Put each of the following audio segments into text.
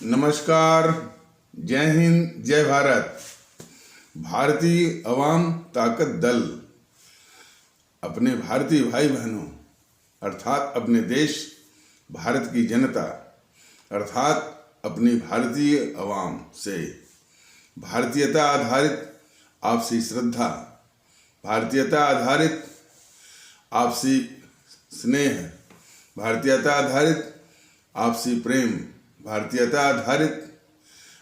नमस्कार, जय हिंद, जय भारत। भारतीय अवाम ताकत दल अपने भारतीय भाई बहनों अर्थात अपने देश भारत की जनता अर्थात अपनी भारतीय अवाम से भारतीयता आधारित आपसी श्रद्धा, भारतीयता आधारित आपसी स्नेह, भारतीयता आधारित आपसी प्रेम, भारतीयता आधारित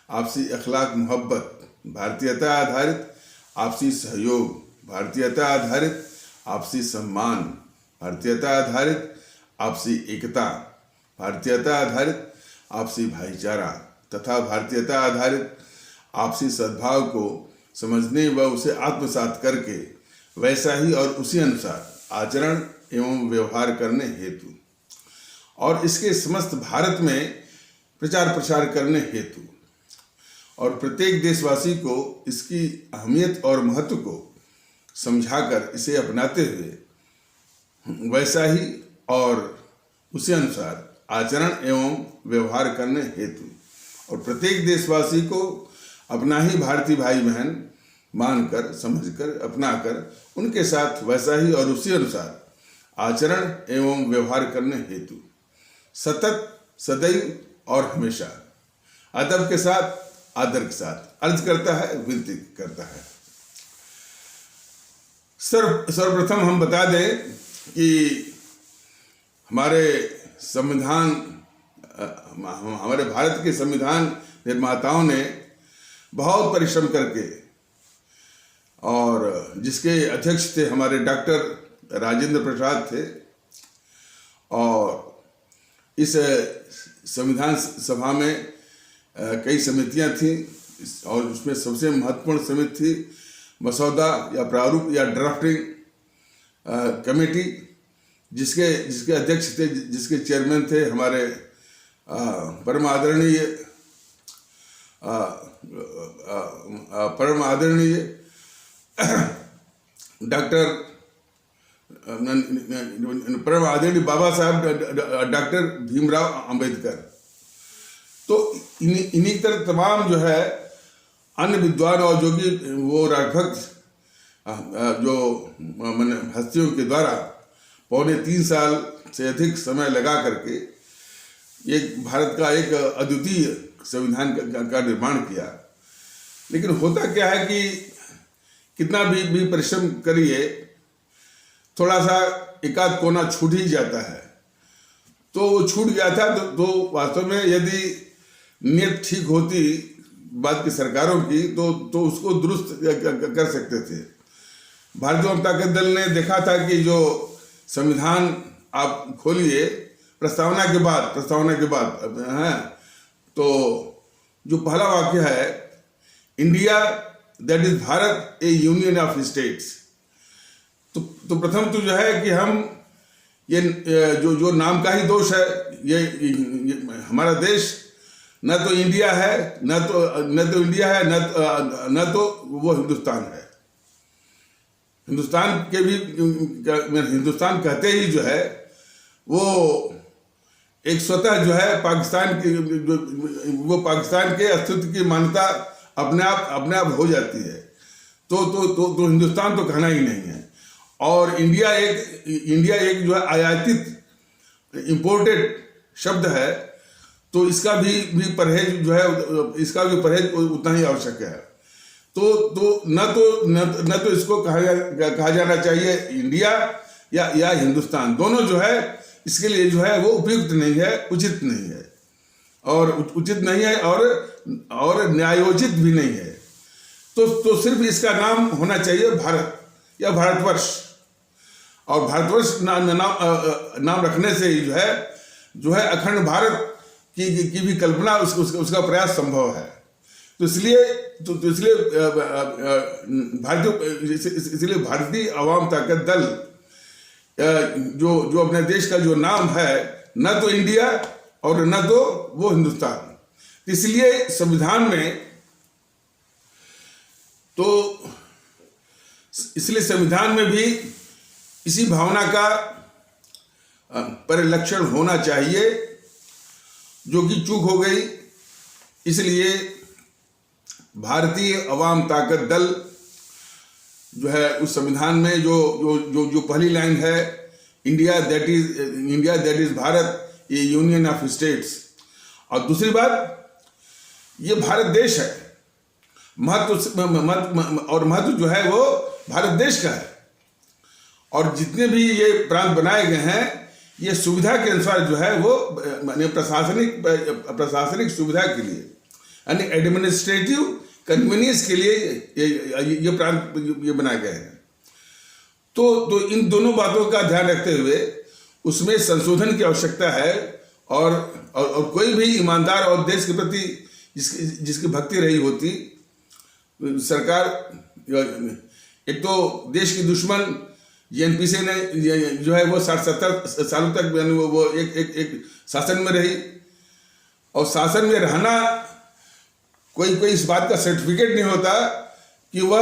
आपसी अखलाक मोहब्बत, भारतीयता आधारित आपसी सहयोग, भारतीयता आधारित आपसी सम्मान, भारतीयता आधारित आपसी एकता, भारतीयता आधारित आपसी भाईचारा तथा भारतीयता आधारित आपसी सद्भाव को समझने व उसे आत्मसात करके वैसा ही और उसी अनुसार आचरण एवं व्यवहार करने हेतु और इसके समस्त भारत में प्रचार प्रसार करने हेतु और प्रत्येक देशवासी को इसकी अहमियत और महत्व को समझाकर इसे अपनाते हुए वैसा ही और उसी अनुसार आचरण एवं व्यवहार करने हेतु और प्रत्येक देशवासी को अपना ही भारतीय भाई बहन मानकर, समझकर, अपनाकर उनके साथ वैसा ही और उसी अनुसार आचरण एवं व्यवहार करने हेतु सतत, सदैव और हमेशा अदब के साथ, आदर के साथ अर्ज करता है, विनती करता है। सर्वप्रथम हम बता दें कि हमारे संविधान, हमारे भारत के संविधान निर्माताओं ने बहुत परिश्रम करके और जिसके अध्यक्ष थे हमारे डॉक्टर राजेंद्र प्रसाद थे और इस संविधान सभा में कई समितियां थी और उसमें सबसे महत्वपूर्ण समिति थी मसौदा या प्रारूप या ड्राफ्टिंग कमेटी जिसके अध्यक्ष थे, जिसके चेयरमैन थे हमारे परम आदरणीय डॉक्टर परम आदरणीय बाबा साहब डॉक्टर भीमराव अंबेडकर। तो इन्हीं तरह तमाम जो है अन्य विद्वान और जो कि वो राजभक्त जो हस्तियों के द्वारा 3.25 साल से अधिक समय लगा करके एक भारत का एक अद्वितीय संविधान का निर्माण किया। लेकिन होता क्या है कि कितना भी परिश्रम करिए थोड़ा सा एकाध कोना छूट ही जाता है। तो वो छूट गया था तो वास्तव में यदि नीयत ठीक होती बात की सरकारों की तो उसको दुरुस्त कर सकते थे। भारतीय जनता दल ने देखा था कि जो संविधान आप खोलिए प्रस्तावना के बाद हैं तो जो पहला वाक्य है India that is Bharat a union of states. तो प्रथम तो जो है कि हम ये जो नाम का ही दोष है, ये हमारा देश न तो इंडिया है न तो वो हिंदुस्तान है। हिंदुस्तान के भी हिंदुस्तान कहते ही जो है वो एक स्वतः जो है पाकिस्तान के अस्तित्व की मान्यता अपने आप हो जाती है। तो हिंदुस्तान तो कहना ही नहीं है। और इंडिया एक जो है आयातित इंपोर्टेड शब्द है। तो इसका भी परहेज जो है इसका भी परहेज उतना ही आवश्यक है। तो न तो इसको कहा जाना चाहिए इंडिया या हिंदुस्तान, दोनों जो है इसके लिए जो है वो उपयुक्त नहीं है, उचित नहीं है और उचित नहीं है और न्यायोचित भी नहीं है। तो सिर्फ इसका नाम होना चाहिए भारत या भारतवर्ष। और भारतवर्ष नाम रखने से ही जो है अखंड भारत की भी कल्पना उसका प्रयास संभव है। तो इसलिए भारतीय अवाम ताकत दल जो अपने देश का जो नाम है न तो इंडिया और न तो वो हिंदुस्तान, इसलिए संविधान में इसलिए संविधान में भी इसी भावना का परिलक्षण होना चाहिए जो कि चूक हो गई इसलिए भारतीय अवाम ताकत दल जो है उस संविधान में जो जो जो जो पहली लाइन है, India that is Bharat a union of states, और दूसरी बात ये भारत देश है, महत्व जो है वो भारत देश का है, और जितने भी ये प्रांत बनाए गए हैं ये सुविधा के अनुसार जो है वो माने प्रशासनिक सुविधा के लिए यानी एडमिनिस्ट्रेटिव कन्वीनियंस के लिए ये प्रांत ये बनाए गए हैं। तो इन दोनों बातों का ध्यान रखते हुए उसमें संशोधन की आवश्यकता है, और कोई भी ईमानदार और देश के प्रति जिसकी भक्ति रही होती सरकार, एक तो देश की दुश्मन जेएनपीसी ने जो है वो 60-70 सालों तक वो एक शासन में रही, और शासन में रहना कोई इस बात का सर्टिफिकेट नहीं होता कि वह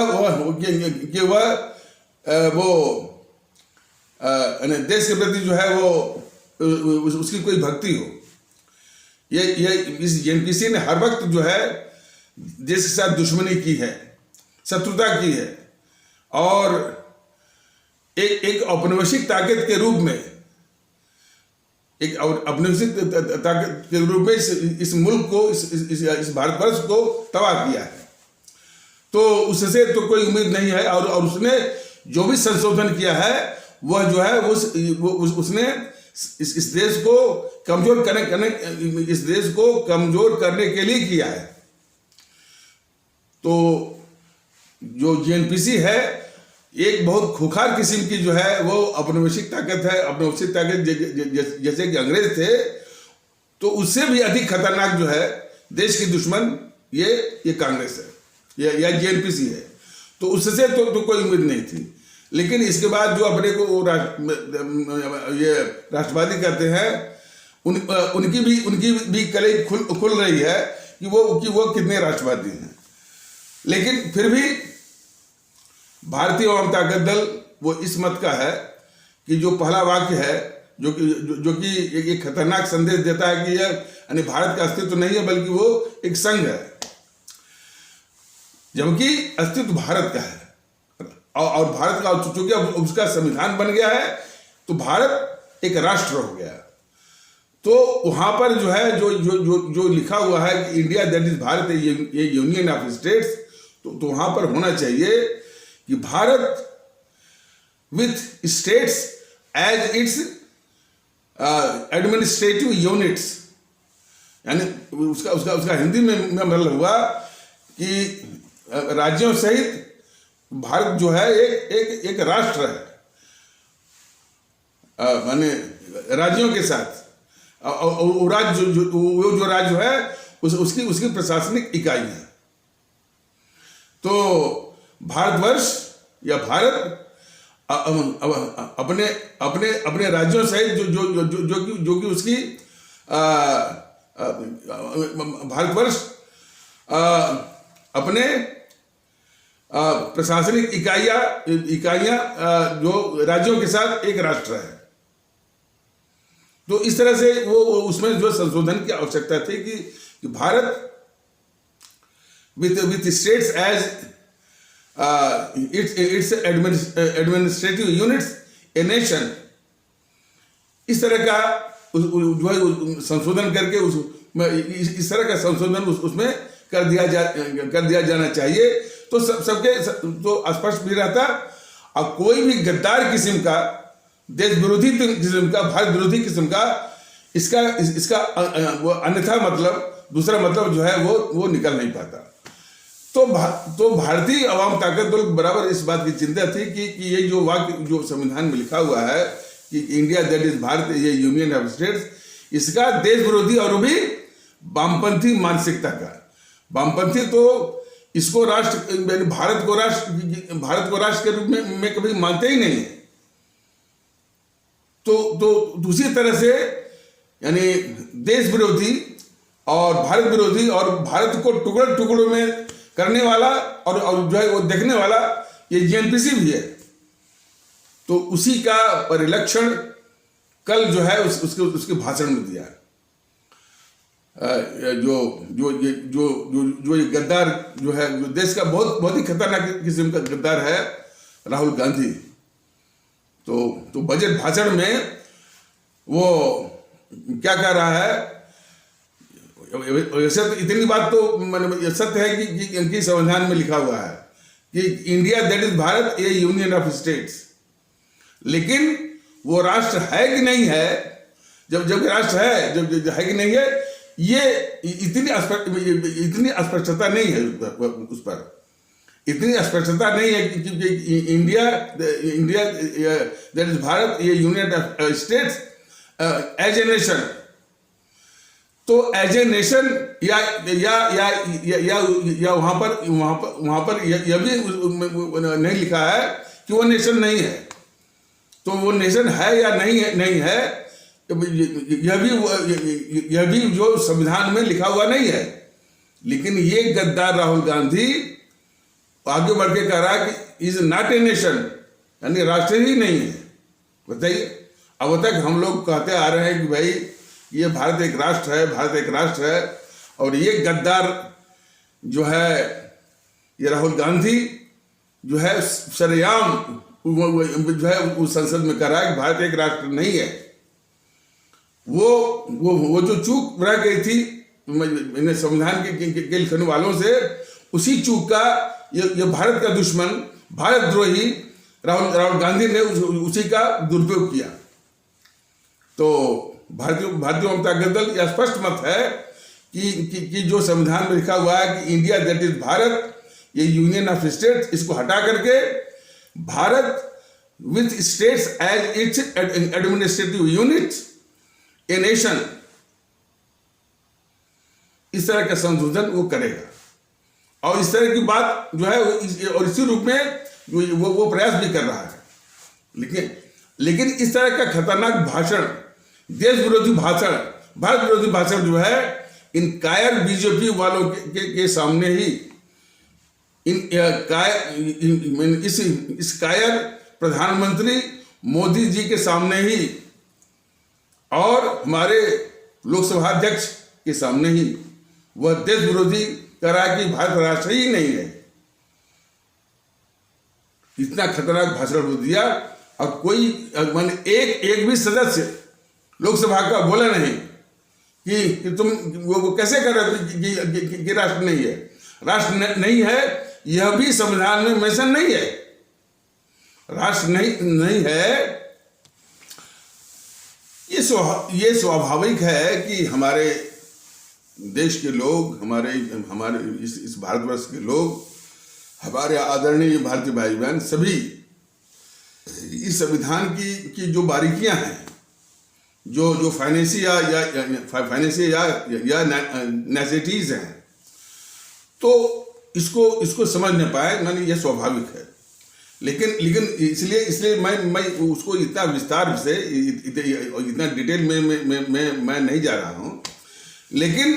देश के प्रति जो है वो उसकी कोई भक्ति हो। ये इस जेएनपीसी ने हर वक्त जो है देश के साथ दुश्मनी की है, शत्रुता की है, और एक औपनिवेशिक ताकत के रूप में इस मुल्क को इस भारतवर्ष को तबाह किया है। तो उससे तो कोई उम्मीद नहीं है, और उसने जो भी संशोधन किया है वह जो है उसने इस देश को कमजोर करने के लिए किया है। तो जो जेएनपीसी है एक बहुत खुखार किस्म की जो है वो औपनिवेशिक ताकत है, औपनिवेशिक ताकत जैसे कि अंग्रेज थे, तो उससे भी अधिक खतरनाक जो है देश की दुश्मन ये कांग्रेस है या जेएनपीसी है। तो उससे तो कोई उम्मीद नहीं थी, लेकिन इसके बाद जो अपने को ये राष्ट्रवादी कहते हैं उनकी भी कलई खुल रही है कि वो कितने राष्ट्रवादी हैं। लेकिन फिर भी भारतीय अवाम ताकत दल वो इस मत का है कि जो पहला वाक्य है जो कि एक खतरनाक संदेश देता है कि यानी भारत का अस्तित्व नहीं है बल्कि वो एक संघ है, जबकि अस्तित्व भारत का है, और भारत का चूंकि उसका संविधान बन गया है तो भारत एक राष्ट्र हो गया। तो वहां पर जो है जो लिखा हुआ है कि India that is Bharat a union of states, तो वहां पर होना चाहिए कि Bharat with states as its administrative units, यानी उसका हिंदी में मतलब हुआ कि राज्यों सहित भारत जो है एक राष्ट्र है, माने राज्यों के साथ, और राज्य जो राज्य है उसकी प्रशासनिक इकाई है। तो भारतवर्ष या भारत अपने राज्यों सहित जो कि उसकी भारतवर्ष अपने प्रशासनिक इकाइयां जो राज्यों के साथ एक राष्ट्र है। तो इस तरह से वो उसमें जो संशोधन की आवश्यकता थी कि Bharat with states as its administrative units a nation, इस तरह का जो है संशोधन करके इस तरह का संशोधन उसमें कर दिया जाना चाहिए। तो सबके तो स्पष्ट भी रहता, और कोई भी गद्दार किस्म का, देश विरोधी किस्म का, भारत विरोधी किस्म का इसका वो अन्यथा मतलब दूसरा मतलब जो है वो निकल नहीं पाता। तो भारतीय अवाम ताकत दल बराबर इस बात की चिंता थी कि ये जो वाक्य जो संविधान में लिखा हुआ है कि इंडिया दैट इज भारत ये यूनियन ऑफ स्टेट्स, इसका देश विरोधी और भी वामपंथी मानसिकता का, वामपंथी तो इसको राष्ट्र भारत को राष्ट्र के रूप में कभी मानते ही नहीं है। तो दूसरी तरह से यानी देश विरोधी और भारत विरोधी और भारत को टुकड़ों में करने वाला और जो है वो देखने वाला ये जेएनपीसी भी है। तो उसी का परिलक्षण कल जो है उसके भाषण में दिया। जो जो ये जो ये गद्दार जो है, जो देश का बहुत ही खतरनाक किस्म का गद्दार है राहुल गांधी। तो बजट भाषण में वो क्या कह रहा है, वैसे तो इतनी बात तो सत्य है कि इनकी संविधान में लिखा हुआ है कि India that is Bharat a union of states, लेकिन वो राष्ट्र है कि नहीं है, जब राष्ट्र है, जब है कि नहीं है, ये इतनी अस्पष्टता नहीं है उस पर, इतनी स्पष्टता नहीं है कि इंडिया दैट इज भारत ये union of states as a nation. तो एज ए नेशन या वहां पर यह भी नहीं लिखा है कि वो नेशन नहीं है। तो वो नेशन है या नहीं है, यह भी जो संविधान में लिखा हुआ नहीं है। लेकिन ये गद्दार राहुल गांधी आगे बढ़ के कह रहा है कि इज नॉट ए नेशन, यानी राष्ट्र ही नहीं है। बताइए, अब तक हम लोग कहते आ रहे हैं कि भाई ये भारत एक राष्ट्र है, भारत एक राष्ट्र है, और ये गद्दार जो है, ये राहुल गांधी जो है सरेआम जो है उस संसद में कह रहा है कि भारत एक राष्ट्र नहीं है। वो जो चूक रह गई थी संविधान के लिखने वालों से, उसी चूक का ये भारत का दुश्मन, भारत द्रोही राहुल गांधी ने उसी का दुरुपयोग किया। तो भारतीय जनता दल यह स्पष्ट मत है कि जो संविधान में लिखा हुआ है कि इंडिया दैट इज भारत ये यूनियन ऑफ स्टेट्स, इसको हटा करके Bharat with states as its administrative units a nation, इस तरह का संशोधन वो करेगा। और इस तरह की बात जो है और इसी रूप में वो प्रयास भी कर रहा है। लेकिन इस तरह का खतरनाक भाषण, देश विरोधी भाषण, भारत विरोधी भाषण जो है, इन कायर बीजेपी वालों के सामने ही, इस कायर प्रधानमंत्री मोदी जी के सामने ही और हमारे लोकसभा अध्यक्ष के सामने ही वह देश विरोधी कह रहा है कि भारत राष्ट्र ही नहीं है। इतना खतरनाक भाषण वो दिया और कोई एक भी सदस्य लोकसभा का बोला नहीं कि तुम वो कैसे कर रहे कि राष्ट्र नहीं है। राष्ट्र नहीं है यह भी संविधान में मेंशन नहीं है। राष्ट्र नहीं है, ये स्वाभाविक है कि हमारे देश के लोग, हमारे इस भारतवर्ष के लोग, हमारे आदरणीय भारतीय भाई बहन सभी इस संविधान की जो बारीकियां हैं, जो फाइनेंशियल या नेसेसिटीज हैं, तो इसको समझ न पाए, माने यह स्वाभाविक है। लेकिन इसलिए मैं उसको इतना विस्तार से इतना डिटेल में मैं नहीं जा रहा हूँ। लेकिन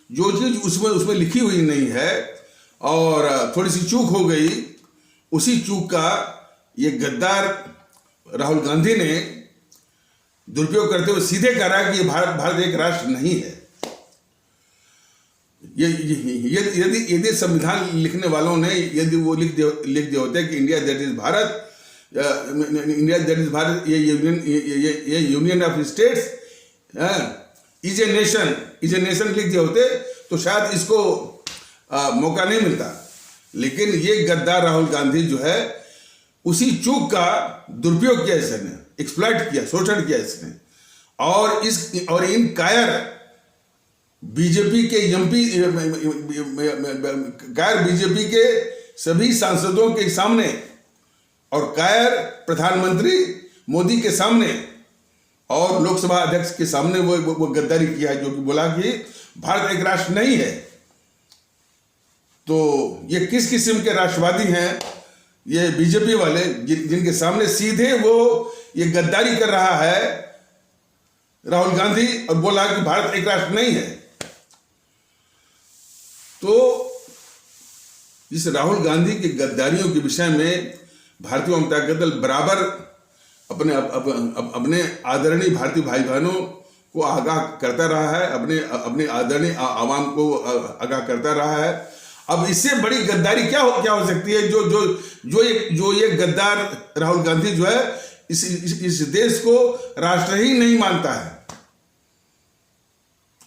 जो चीज उसमें लिखी हुई नहीं है और थोड़ी सी चूक हो गई, उसी चूक का ये गद्दार राहुल गांधी ने दुरुपयोग करते हुए सीधे कह रहा है कि ये भारत एक राष्ट्र नहीं है। यदि संविधान लिखने वालों ने यदि वो लिख दिए होते कि इंडिया दैट इज भारत, ये union of states is a nation लिख दिए होते तो शायद इसको मौका नहीं मिलता। लेकिन ये गद्दार राहुल गांधी जो है, उसी चूक का दुरुपयोग किया इसने, एक्सप्लॉइट किया, शोषण किया इसने, और इन कायर बीजेपी के एमपी, कायर बीजेपी के सभी सांसदों के सामने और कायर प्रधानमंत्री मोदी के सामने और लोकसभा अध्यक्ष के सामने वो गद्दारी किया है, जो कि बोला कि भारत एक राष्ट्र नहीं है। तो ये किस किस्म के राष्ट्रवादी हैं ये बीजेपी वाले, जिनके सामने सीधे वो ये गद्दारी कर रहा है राहुल गांधी और बोला कि भारत एक राष्ट्र नहीं है। तो इस राहुल गांधी की गद्दारियों के विषय में भारतीय जनता दल बराबर अपने आदरणीय भारतीय भाई बहनों को आगाह करता रहा है, अपने आदरणीय आवाम को आगाह करता रहा है। अब इससे बड़ी गद्दारी क्या हो सकती है? जो ये गद्दार राहुल गांधी जो है इस देश को राष्ट्र ही नहीं मानता है,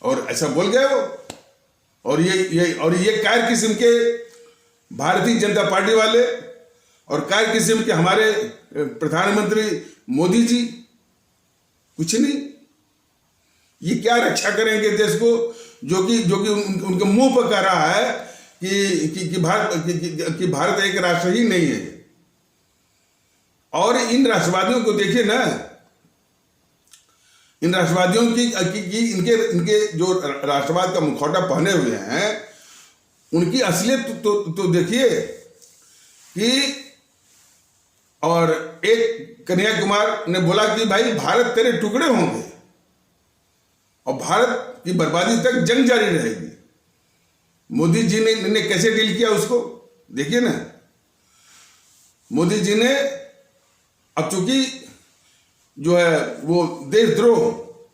और ऐसा बोल गए वो। और ये कायर किस्म के भारतीय जनता पार्टी वाले और कायर किस्म के हमारे प्रधानमंत्री मोदी जी कुछ नहीं, ये क्या रक्षा करेंगे देश को, जो कि उनके मुंह पर कह रहा है कि भारत एक राष्ट्र ही नहीं है। और इन राष्ट्रवादियों को देखिए ना, इन राष्ट्रवादियों की इनके जो राष्ट्रवाद का मुखौटा पहने हुए हैं, उनकी असलियत तो देखिए कि। और एक कन्हैया कुमार ने बोला कि भाई भारत तेरे टुकड़े होंगे और भारत की बर्बादी तक जंग जारी रहेगी। मोदी जी ने कैसे डील किया उसको देखिए ना। मोदी जी ने अब चूंकि जो है वो देशद्रोह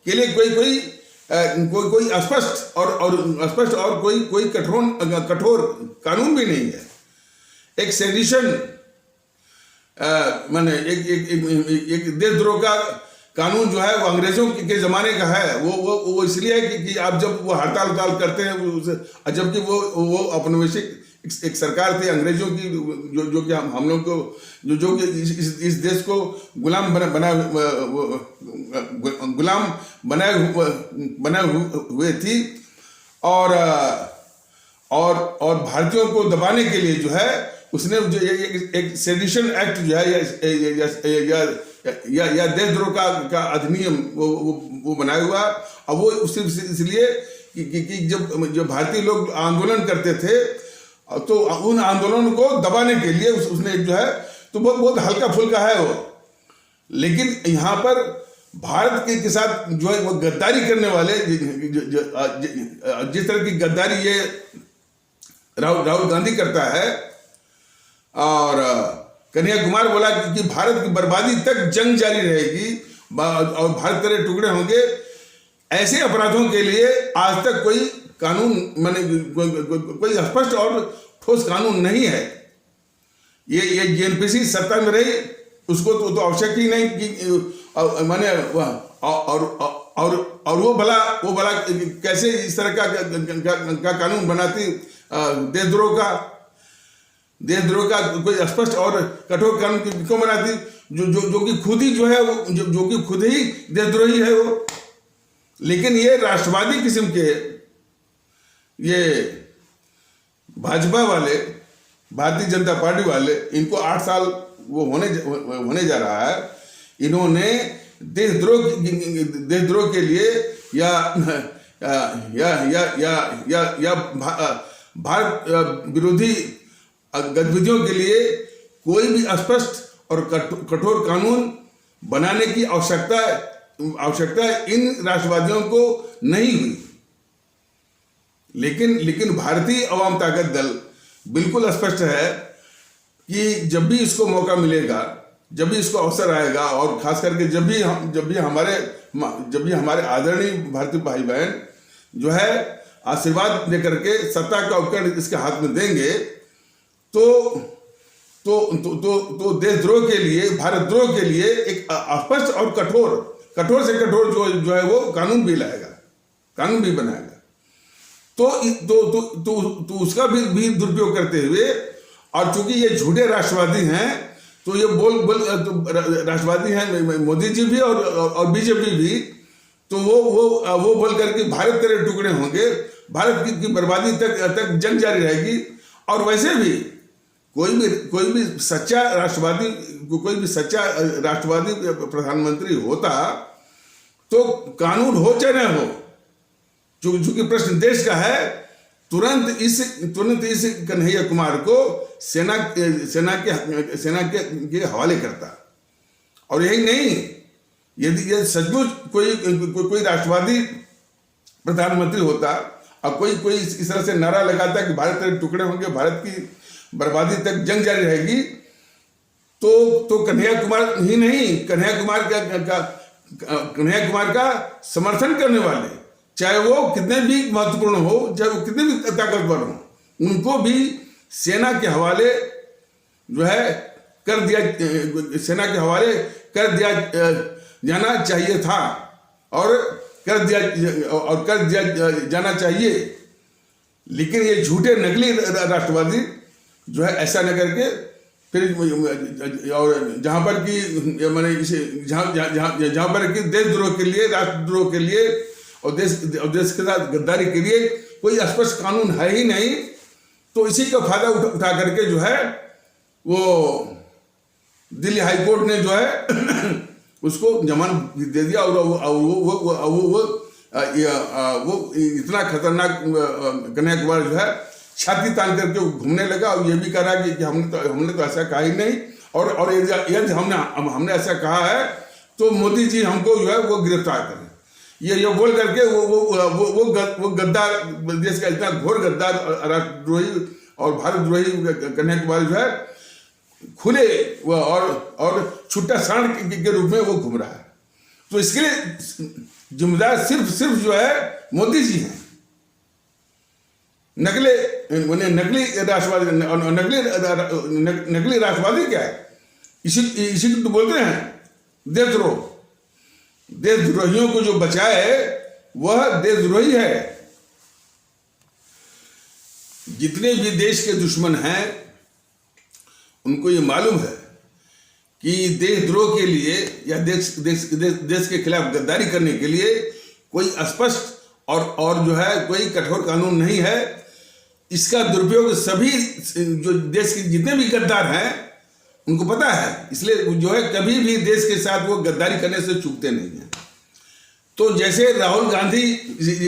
के लिए कोई अस्पष्ट और कोई कठोर कानून भी नहीं है। एक सेडिशन माने एक देशद्रोह का कानून जो है वो अंग्रेजों के जमाने का है। वो इसलिए है कि आप जब वो हड़ताल करते हैं, जबकि वो औपनिवेशिक एक सरकार थी अंग्रेजों की, जो कि हम लोग को जो कि इस देश को गुलाम बनाए हुए थी। और भारतीयों को दबाने के लिए जो है उसने जो एक सेडिशन एक्ट जो है या देशद्रोह का अधिनियम वो बनाया हुआ। और वो इसलिए कि जब भारतीय लोग आंदोलन करते थे तो उन आंदोलनों को दबाने के लिए उसने जो है तो बहुत हल्का फुल्का है वो। लेकिन यहाँ पर भारत के साथ जो है वो गद्दारी करने वाले जिस तरह की गद्दारी ये राहुल गांधी करता है। और कन्हैया कुमार बोला कि भारत की बर्बादी तक जंग जारी रहेगी और भारत तेरे टुकड़े होंगे। ऐसे अपराधों के लिए आज तक कोई कानून माने कोई स्पष्ट और ठोस कानून नहीं है। ये जेएनपीसी सत्ता में रही, उसको तो आवश्यक ही नहीं कि माने और वो भला कैसे इस तरह का कानून बनाती देशद्रोह का कोई स्पष्ट और कठोर कानून क्यों बनाती, जो कि खुद ही जो है जो कि खुद ही देशद्रोही है वो। लेकिन ये राष्ट्रवादी किस्म के ये भाजपा वाले, भारतीय जनता पार्टी वाले, इनको 8 साल वो होने जा रहा है। इन्होंने देशद्रोह के लिए या भारत विरोधी गतिविधियों के लिए कोई भी स्पष्ट और कठोर कानून बनाने की आवश्यकता इन राष्ट्रवादियों को नहीं हुई। लेकिन भारतीय अवाम ताकत दल बिल्कुल स्पष्ट है कि जब भी इसको मौका मिलेगा, जब भी इसको अवसर आएगा, और खास करके जब भी हमारे आदरणीय भारतीय भाई बहन जो है आशीर्वाद देकर के सत्ता का उपकरण इसके हाथ में देंगे, तो देशद्रोह के लिए, भारतद्रोह के लिए एक स्पष्ट और कठोर से कठोर जो है वो कानून भी बनाएगा। तो उसका भी दुरुपयोग करते हुए, और चूंकि ये झूठे राष्ट्रवादी हैं तो ये राष्ट्रवादी हैं मोदी जी भी और बीजेपी भी, तो वो बोल करके भारत तेरे टुकड़े होंगे, भारत की बर्बादी तक जंग जारी रहेगी। और वैसे भी कोई भी सच्चा राष्ट्रवादी प्रधानमंत्री होता तो कानून हो चाहे न हो, चूंकि प्रश्न देश का है, तुरंत इस कन्हैया कुमार को सेना के हवाले करता। और यही नहीं, यदि सचमुच कोई राष्ट्रवादी प्रधानमंत्री होता और कोई इस तरह से नारा लगाता कि भारत के टुकड़े होंगे, भारत की बर्बादी तक जंग जारी रहेगी, तो कन्हैया कुमार ही नहीं, कन्हैया कुमार कन्हैया कुमार का समर्थन करने वाले, चाहे वो कितने भी महत्वपूर्ण हो, चाहे वो कितने भी ताकतवर हो, उनको भी सेना के हवाले जो है कर दिया, सेना के हवाले कर दिया जाना चाहिए था और कर दिया जाना चाहिए। लेकिन ये झूठे नकली राष्ट्रवादी जो है ऐसा न करके फिर, और जहाँ पर कि मैंने इसे जहाँ पर कि देशद्रोह के लिए, राष्ट्रद्रोह के लिए और देश के साथ गद्दारी के लिए कोई स्पष्ट कानून है ही नहीं, तो इसी का फायदा उठा करके जो है वो दिल्ली हाई कोर्ट ने जो है उसको जमानत दे दिया। और वो इतना खतरनाक कन्हैया कुमार जो है छाती तान करके घूमने लगा और ये भी कह रहा कि हमने तो ऐसा कहा ही नहीं, और यदि हमने ऐसा कहा है तो मोदी जी हमको जो है वो गिरफ्तार करें। ये बोल करके वो गद्दार, देश का इतना घोर गद्दार, राष्ट्रद्रोही और भारतद्रोही कन्हैया कुमार जो है खुले और छुट्टा सांड के रूप में वो घूम रहा है। तो इसके लिए जिम्मेदार सिर्फ जो है मोदी जी हैं। नकली राष्ट्रवादी, नकली राष्ट्रवादी क्या है? इसी को तो बोलते हैं देशद्रोह। देशद्रोहियों को जो बचाए वह देशद्रोही है। जितने भी देश के दुश्मन हैं उनको ये मालूम है कि देशद्रोह के लिए या देश के खिलाफ गद्दारी करने के लिए कोई स्पष्ट और जो है कोई कठोर कानून नहीं है। इसका दुरुपयोग सभी जो देश के जितने भी गद्दार हैं उनको पता है, इसलिए जो है कभी भी देश के साथ वो गद्दारी करने से चूकते नहीं हैं। तो जैसे राहुल गांधी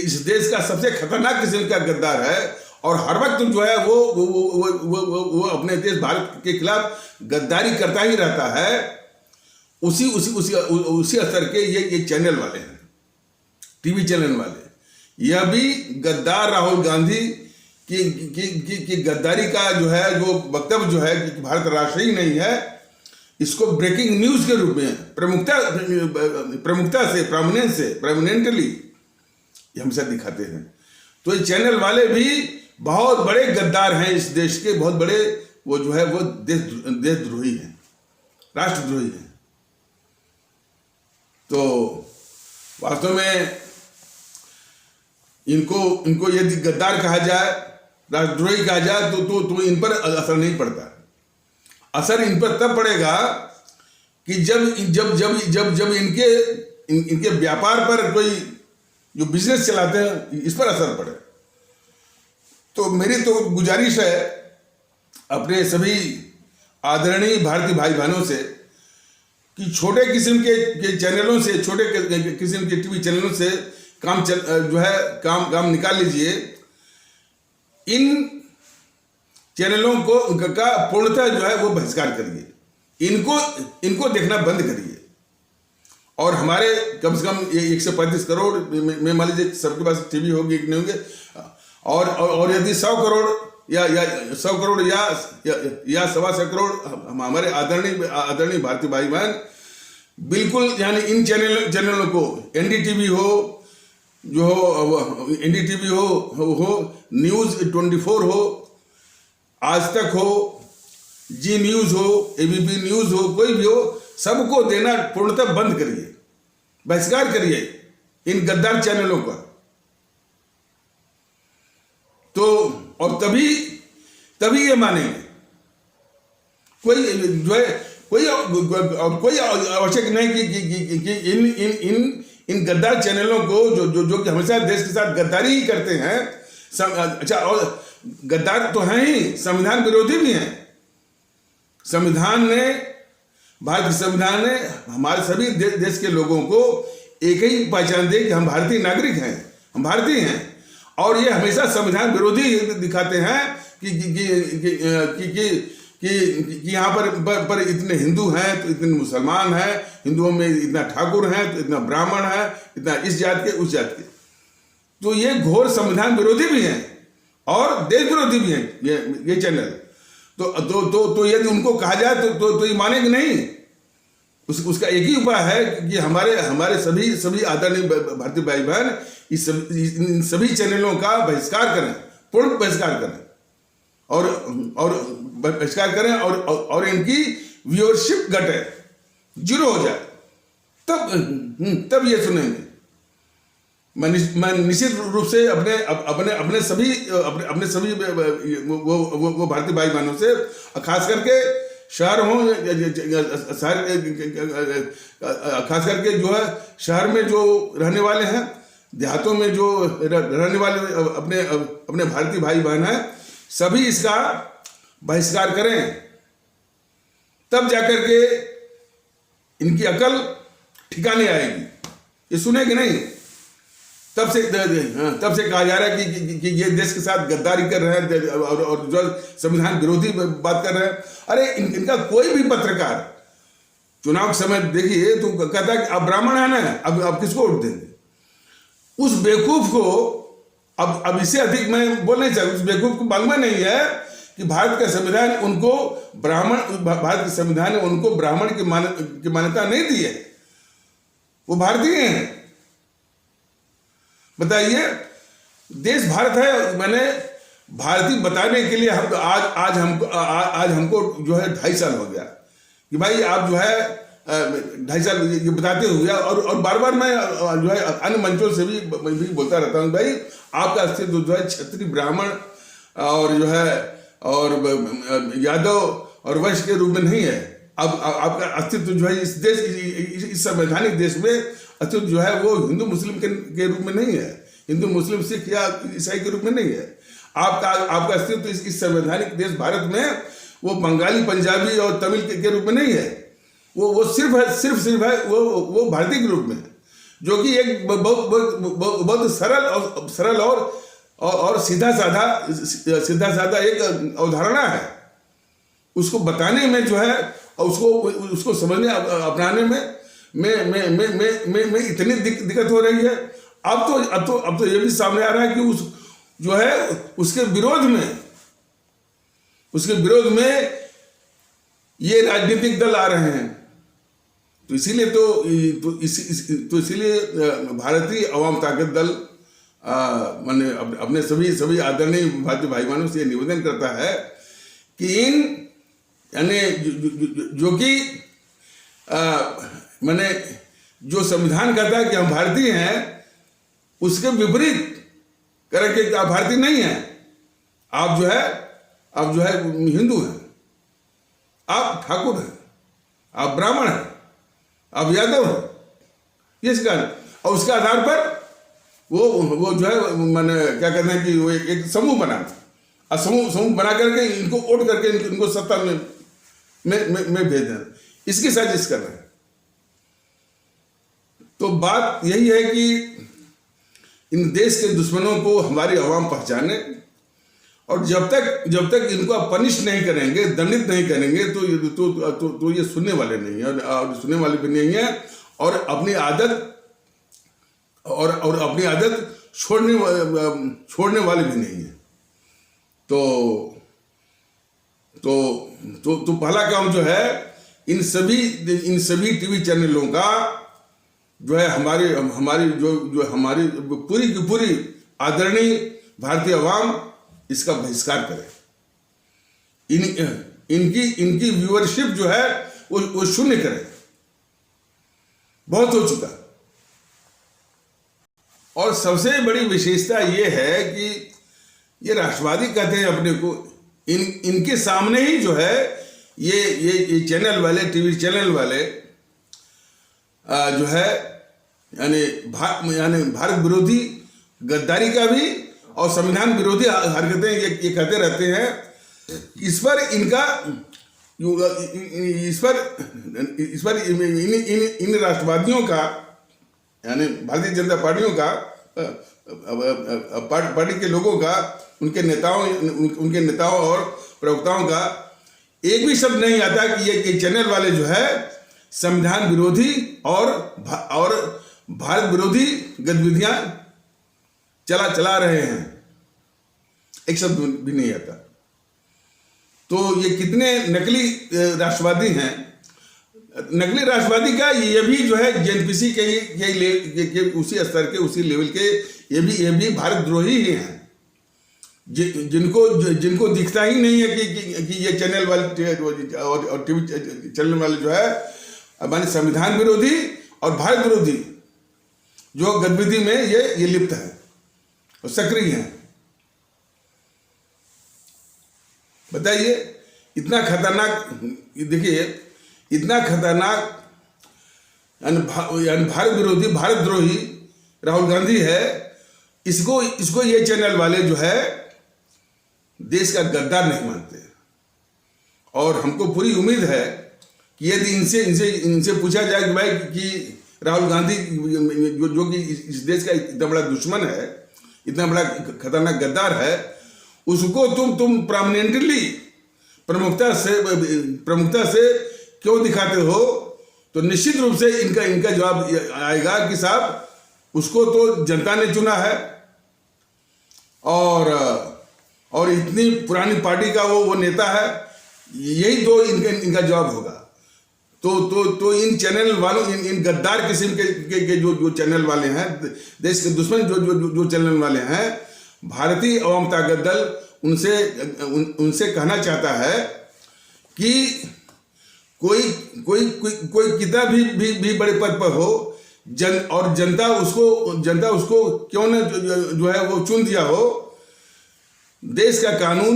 इस देश का सबसे खतरनाक किस्म का गद्दार है और हर वक्त जो है वो अपने देश भारत के खिलाफ गद्दारी करता ही रहता है, उसी असर के ये चैनल वाले हैं, टीवी चैनल वाले। यह भी गद्दार राहुल गांधी की गद्दारी का जो है जो वक्तव्य जो है कि भारत राष्ट्र ही नहीं है, इसको ब्रेकिंग न्यूज के रूप में प्रमुखता से प्रोमिनेंटली हमेशा दिखाते हैं। तो ये चैनल वाले भी बहुत बड़े गद्दार हैं, इस देश के बहुत बड़े वो जो है वो देशद्रोही हैं, राष्ट्रद्रोही हैं। तो वास्तव में इनको यदि गद्दार कहा जाए, राष्ट्रद्रोही कहा जाए तो इन पर असर नहीं पड़ता। असर इन पर तब पड़ेगा कि जब इनके व्यापार पर कोई जो बिजनेस चलाते हैं इस पर असर पड़े। तो मेरी तो गुजारिश है अपने सभी आदरणीय भारतीय भाई बहनों से कि छोटे किस्म के चैनलों से, छोटे किस्म के टीवी चैनलों से काम निकाल लीजिए। इन चैनलों का पूर्णतः जो है वो बहिष्कार करिए, इनको देखना बंद करिए। और हमारे कम से कम 135 करोड़ में मान लीजिए सबके पास टीवी होगी कि नहीं होंगे, और यदि 100 करोड़ या 100 करोड़ या 1.25 करोड़ हमारे आदरणीय भारतीय भाई बहन बिल्कुल यानी इन चैनलों को NDTV हो, जो हो NDTV हो, न्यूज़ 24 हो, आज तक हो, जी न्यूज़ हो, ABP न्यूज़ हो, कोई भी हो, सबको देना पूर्णतः बंद करिए, बहिष्कार करिए इन गद्दार चैनलों का। तो और तभी ये मानेंगे। कोई जो है कोई आवश्यक नहीं कि इन गद्दार चैनलों को जो कि हमेशा देश के साथ गद्दारी ही करते हैं। अच्छा, और गद्दार तो हैं ही, संविधान विरोधी भी हैं। भारतीय संविधान ने हमारे सभी देश के लोगों को एक ही पहचान दी कि हम भारतीय नागरिक हैं, हम भारतीय हैं। और ये हमेशा संविधान विरोधी दिखाते हैं कि यहाँ पर इतने हिंदू हैं तो इतने मुसलमान हैं, हिंदुओं में इतना ठाकुर हैं तो इतना ब्राह्मण है, इतना इस जात के उस जात के। तो ये घोर संविधान विरोधी भी हैं और देश विरोधी भी हैं ये चैनल। तो यदि उनको कहा जाए तो ये मानेंगे नहीं, उसका एक ही उपाय है कि हमारे सभी आदरणीय भारतीय भाई बहन इन सभी चैनलों का बहिष्कार करें, पूर्ण बहिष्कार करें और बहिष्कार करें और इनकी व्यूअरशिप घटे, जीरो हो जाए, तब ये सुनेंगे। मैं निश्चित रूप से अपने सभी वो भारतीय भाई बहनों से, खास करके शहर हो, खास करके जो है शहर में जो रहने वाले हैं, देहातों में जो रहने वाले अपने भारतीय भाई बहन हैं, सभी इसका बहिष्कार करें, तब जाकर के इनकी अकल ठिकाने आएगी। ये सुनेंगे नहीं, तब से कहा जा रहा है कि ये देश के साथ गद्दारी कर रहे हैं और जो संविधान विरोधी बात कर रहे हैं। अरे इनका कोई भी पत्रकार चुनाव के समय देखिए तो कहता है कि अब ब्राह्मण है ना, अब किसको वोट देंगे। उस बेवकूफ को अब इससे अधिक मैं बोल नहीं सकता। उस बेवकूफ को मालूम नहीं है कि भारत का संविधान उनको ब्राह्मण की मान्यता नहीं दी है, वो भारतीय हैं। बताइए, देश भारत है, मैंने भारतीय बताने के लिए हम आज हमको जो है 2.5 साल हो गया कि भाई आप जो है 2.5 साल ये बताते हुए और बार बार मैं जो है अन्य मंचों से भी बोलता रहता हूँ, भाई आपका अस्तित्व जो है क्षत्रिय, ब्राह्मण और जो है और यादव और वैश्य के रूप में नहीं है। अब आपका अस्तित्व जो है इस देश, इस संवैधानिक देश में अस्तित्व जो है वो हिंदू मुस्लिम के रूप में नहीं है, हिंदू मुस्लिम सिख या ईसाई के रूप में नहीं है। आपका अस्तित्व इस संवैधानिक देश भारत में वो बंगाली, पंजाबी और तमिल के रूप में नहीं है। वो सिर्फ है वो भारतीय के रूप में, जो कि एक बहुत सरल और सीधा साधा एक अवधारणा है। उसको बताने में जो है और उसको समझने अपनाने में इतनी दिक्कत हो रही है। अब तो ये भी सामने आ रहा है कि जो है उसके विरोध में ये राजनीतिक दल आ रहे हैं। तो इसीलिए भारतीय अवाम ताकत दल मैंने अपने सभी आदरणीय भारतीय भाई बहनों से निवेदन करता है कि यानी जो कि मैंने जो संविधान कहता है कि हम भारतीय हैं, उसके विपरीत करके कि आप भारतीय नहीं हैं, आप जो है हिंदू हैं, आप ठाकुर हैं, आप ब्राह्मण हैं, आप यादव हैं, ये इसका। और उसके आधार पर वो जो है मैंने क्या कहते हैं कि वो एक समूह बनाना, और समूह बना करके इनको वोट करके इनको सत्ता में भेज देना, इसकी साजिश कर रहे हैं। तो बात यही है कि इन देश के दुश्मनों को हमारी आवाम पहचाने, और जब तक इनको आप पनिश नहीं करेंगे, दंडित नहीं करेंगे, तो ये सुनने वाले नहीं है, और सुनने वाले भी नहीं है, और अपनी आदत छोड़ने वाले भी नहीं है। तो पहला काम जो है इन सभी टीवी चैनलों का जो है हमारी जो हमारी पूरी की पूरी आदरणीय भारतीय अवाम इसका बहिष्कार करे। इनकी व्यूअरशिप जो है वो शून्य करे, बहुत हो चुका। और सबसे बड़ी विशेषता ये है कि ये राष्ट्रवादी कहते हैं अपने को, इनके सामने ही जो है ये चैनल वाले, टीवी चैनल वाले जो है यानी भारत विरोधी गद्दारी का भी और संविधान विरोधी हरकतें ये कहते रहते हैं। इस पर इन राष्ट्रवादियों का, यानी भारतीय जनता पार्टियों का, पार्टी के लोगों का, उनके नेताओं और प्रवक्ताओं का एक भी शब्द नहीं आता कि ये चैनल वाले जो है संविधान विरोधी और भारत विरोधी गतिविधियां चला रहे हैं, एक शब्द भी नहीं आता। तो ये कितने नकली राष्ट्रवादी हैं, नकली राष्ट्रवादी का ये भी जो है जेएनपीसी के उसी स्तर के, उसी लेवल के, ये भी भारतद्रोही ही हैं, जिनको दिखता ही नहीं है कि ये चैनल वाले और टीवी चैनल वाले जो है हमारे संविधान विरोधी और भारत विरोधी जो गतिविधि में ये लिप्त है और सक्रिय हैं। बताइए, इतना खतरनाक, देखिए इतना खतरनाक भारत विरोधी, भारतद्रोही राहुल गांधी है। इसको ये चैनल वाले जो है देश का गद्दार नहीं मानते। और हमको पूरी उम्मीद है कि यदि इनसे पूछा जाए कि भाई कि राहुल गांधी जो कि इस देश का इतना बड़ा दुश्मन है, इतना बड़ा खतरनाक गद्दार है, उसको तुम प्रोमिनेंटली प्रमुखता से क्यों दिखाते हो, तो निश्चित रूप से इनका जवाब आएगा कि साहब उसको तो जनता ने चुना है और इतनी पुरानी पार्टी का वो नेता है, यही तो इनका जवाब होगा। तो इन चैनल वालों, इन गद्दार किस्म के जो चैनल वाले हैं, देश के दुश्मन जो चैनल वाले हैं, भारतीय अवाम ताकत दल उनसे कहना चाहता है कि कोई कितना भी बड़े पद पर हो, और जनता उसको क्यों न जो है वो चुन दिया हो, देश का कानून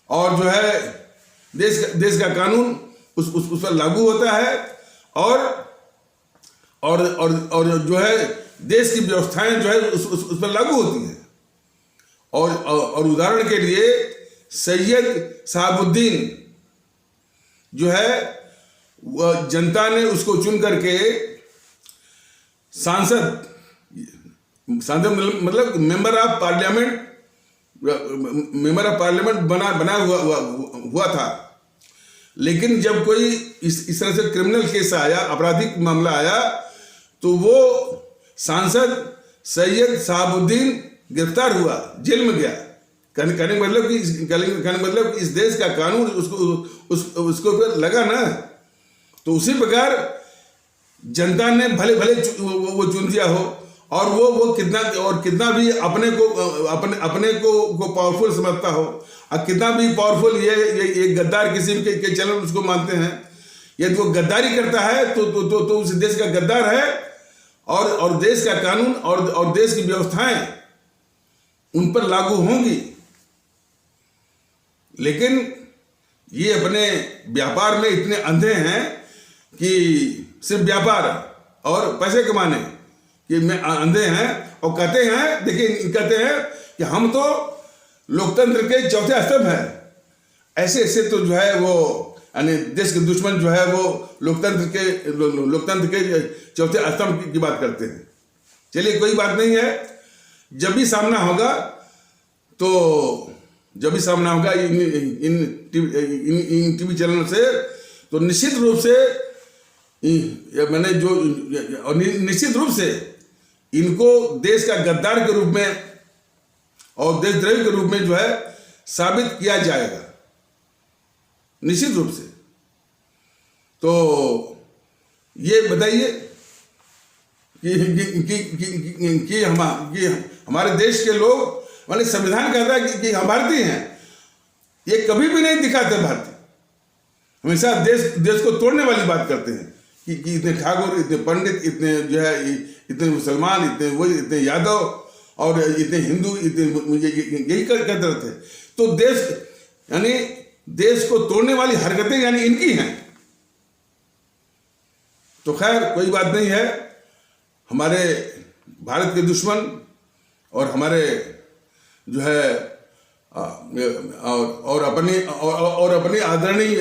और जो है देश का कानून उस पर लागू होता है और जो है देश की व्यवस्थाएं जो है उस पर लागू होती हैं। और उदाहरण के लिए सैयद शहाबुद्दीन जो है वह जनता ने उसको चुन करके सांसद मतलब मेंबर ऑफ पार्लियामेंट बना हुआ था। लेकिन जब कोई इस तरह से क्रिमिनल केस आया, आपराधिक मामला आया, तो वो सांसद सैयद शहाबुद्दीन गिरफ्तार हुआ, जेल में गया। कहने मतलब कि इस देश का कानून उसको ऊपर लगा ना। तो उसी प्रकार जनता ने भले वो चुन दिया हो, और वो कितना भी अपने को पावरफुल समझता हो, और कितना भी पावरफुल ये गद्दार किस्म के चैनल उसको मानते हैं, यदि वो गद्दारी करता है तो उस देश का गद्दार है, और देश का कानून और देश की व्यवस्थाएं उन पर लागू होंगी। लेकिन ये अपने व्यापार में इतने अंधे हैं कि सिर्फ व्यापार और पैसे कमाने कि में अंधे हैं, और कहते हैं कि हम तो लोकतंत्र के चौथे स्तंभ हैं। ऐसे तो जो है वो यानी देश के दुश्मन जो है वो लोकतंत्र के चौथे स्तंभ की बात करते हैं। चलिए, कोई बात नहीं है। जब भी सामना होगा इन टीवी चैनल से, तो निश्चित रूप से इनको देश का गद्दार के रूप में और देशद्रोही के रूप में जो है साबित किया जाएगा, निश्चित रूप से। तो ये बताइए कि हमारे देश के लोग, माने संविधान कहता है कि हम भारतीय हैं, ये कभी भी नहीं दिखाते। भारतीय हमेशा देश को तोड़ने वाली बात करते हैं कि इतने ठाकुर, इतने पंडित, इतने जो है इतने मुसलमान, इतने यादव और इतने हिंदू, यही कहते रहते। तो देश को तोड़ने वाली हरकतें यानी इनकी हैं। तो खैर, कोई बात नहीं है। हमारे भारत के दुश्मन और हमारे जो है और अपनी आदरणीय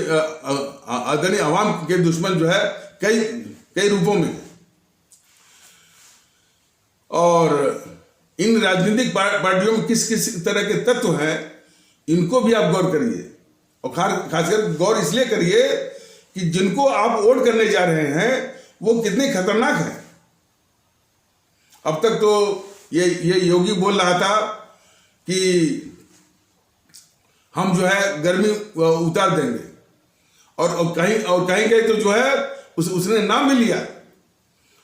आवाम के दुश्मन जो है कई रूपों में। और इन राजनीतिक पार्टियों में किस तरह के तत्व हैं, इनको भी आप गौर करिए। और खासकर गौर इसलिए करिए कि जिनको आप वोट करने जा रहे हैं वो कितने खतरनाक हैं। अब तक तो ये योगी बोल रहा था कि हम जो है गर्मी उतार देंगे, और कहीं तो जो है उसने नाम भी लिया,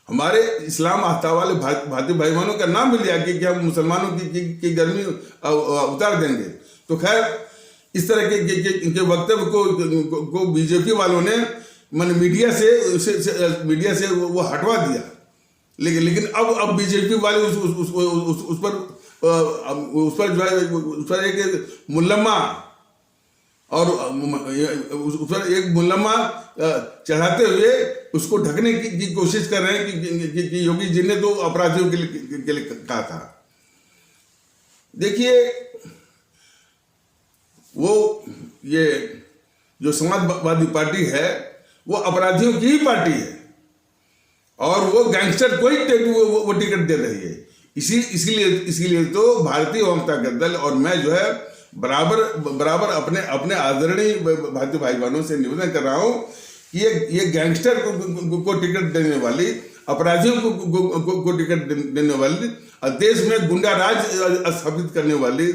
हमारे इस्लाम आस्था वाले भारतीय भाई बहनों का नाम भी लिया कि हम मुसलमानों की गर्मी उतार देंगे। तो खैर इस तरह के वक्तव्य को बीजेपी वालों ने मीडिया से वो हटवा दिया। लेकिन अब बीजेपी वाले उस पर एक मुल्लमा और उस पर एक मुल्लमा चढ़ाते हुए उसको ढकने की कोशिश कर रहे हैं कि योगी जी ने तो अपराधियों के लिए कहा था। देखिए, वो ये जो समाजवादी पार्टी है वो अपराधियों की ही पार्टी है और वो गैंगस्टर को ही वो टिकट दे रही है। इसीलिए तो भारतीय जनता दल और मैं जो है बराबर अपने आदरणीय भारतीय भाई बहनों से निवेदन कर रहा हूं कि ये गैंगस्टर को टिकट देने वाली, अपराधियों को टिकट देने वाली, देश में गुंडा राज स्थापित करने वाली,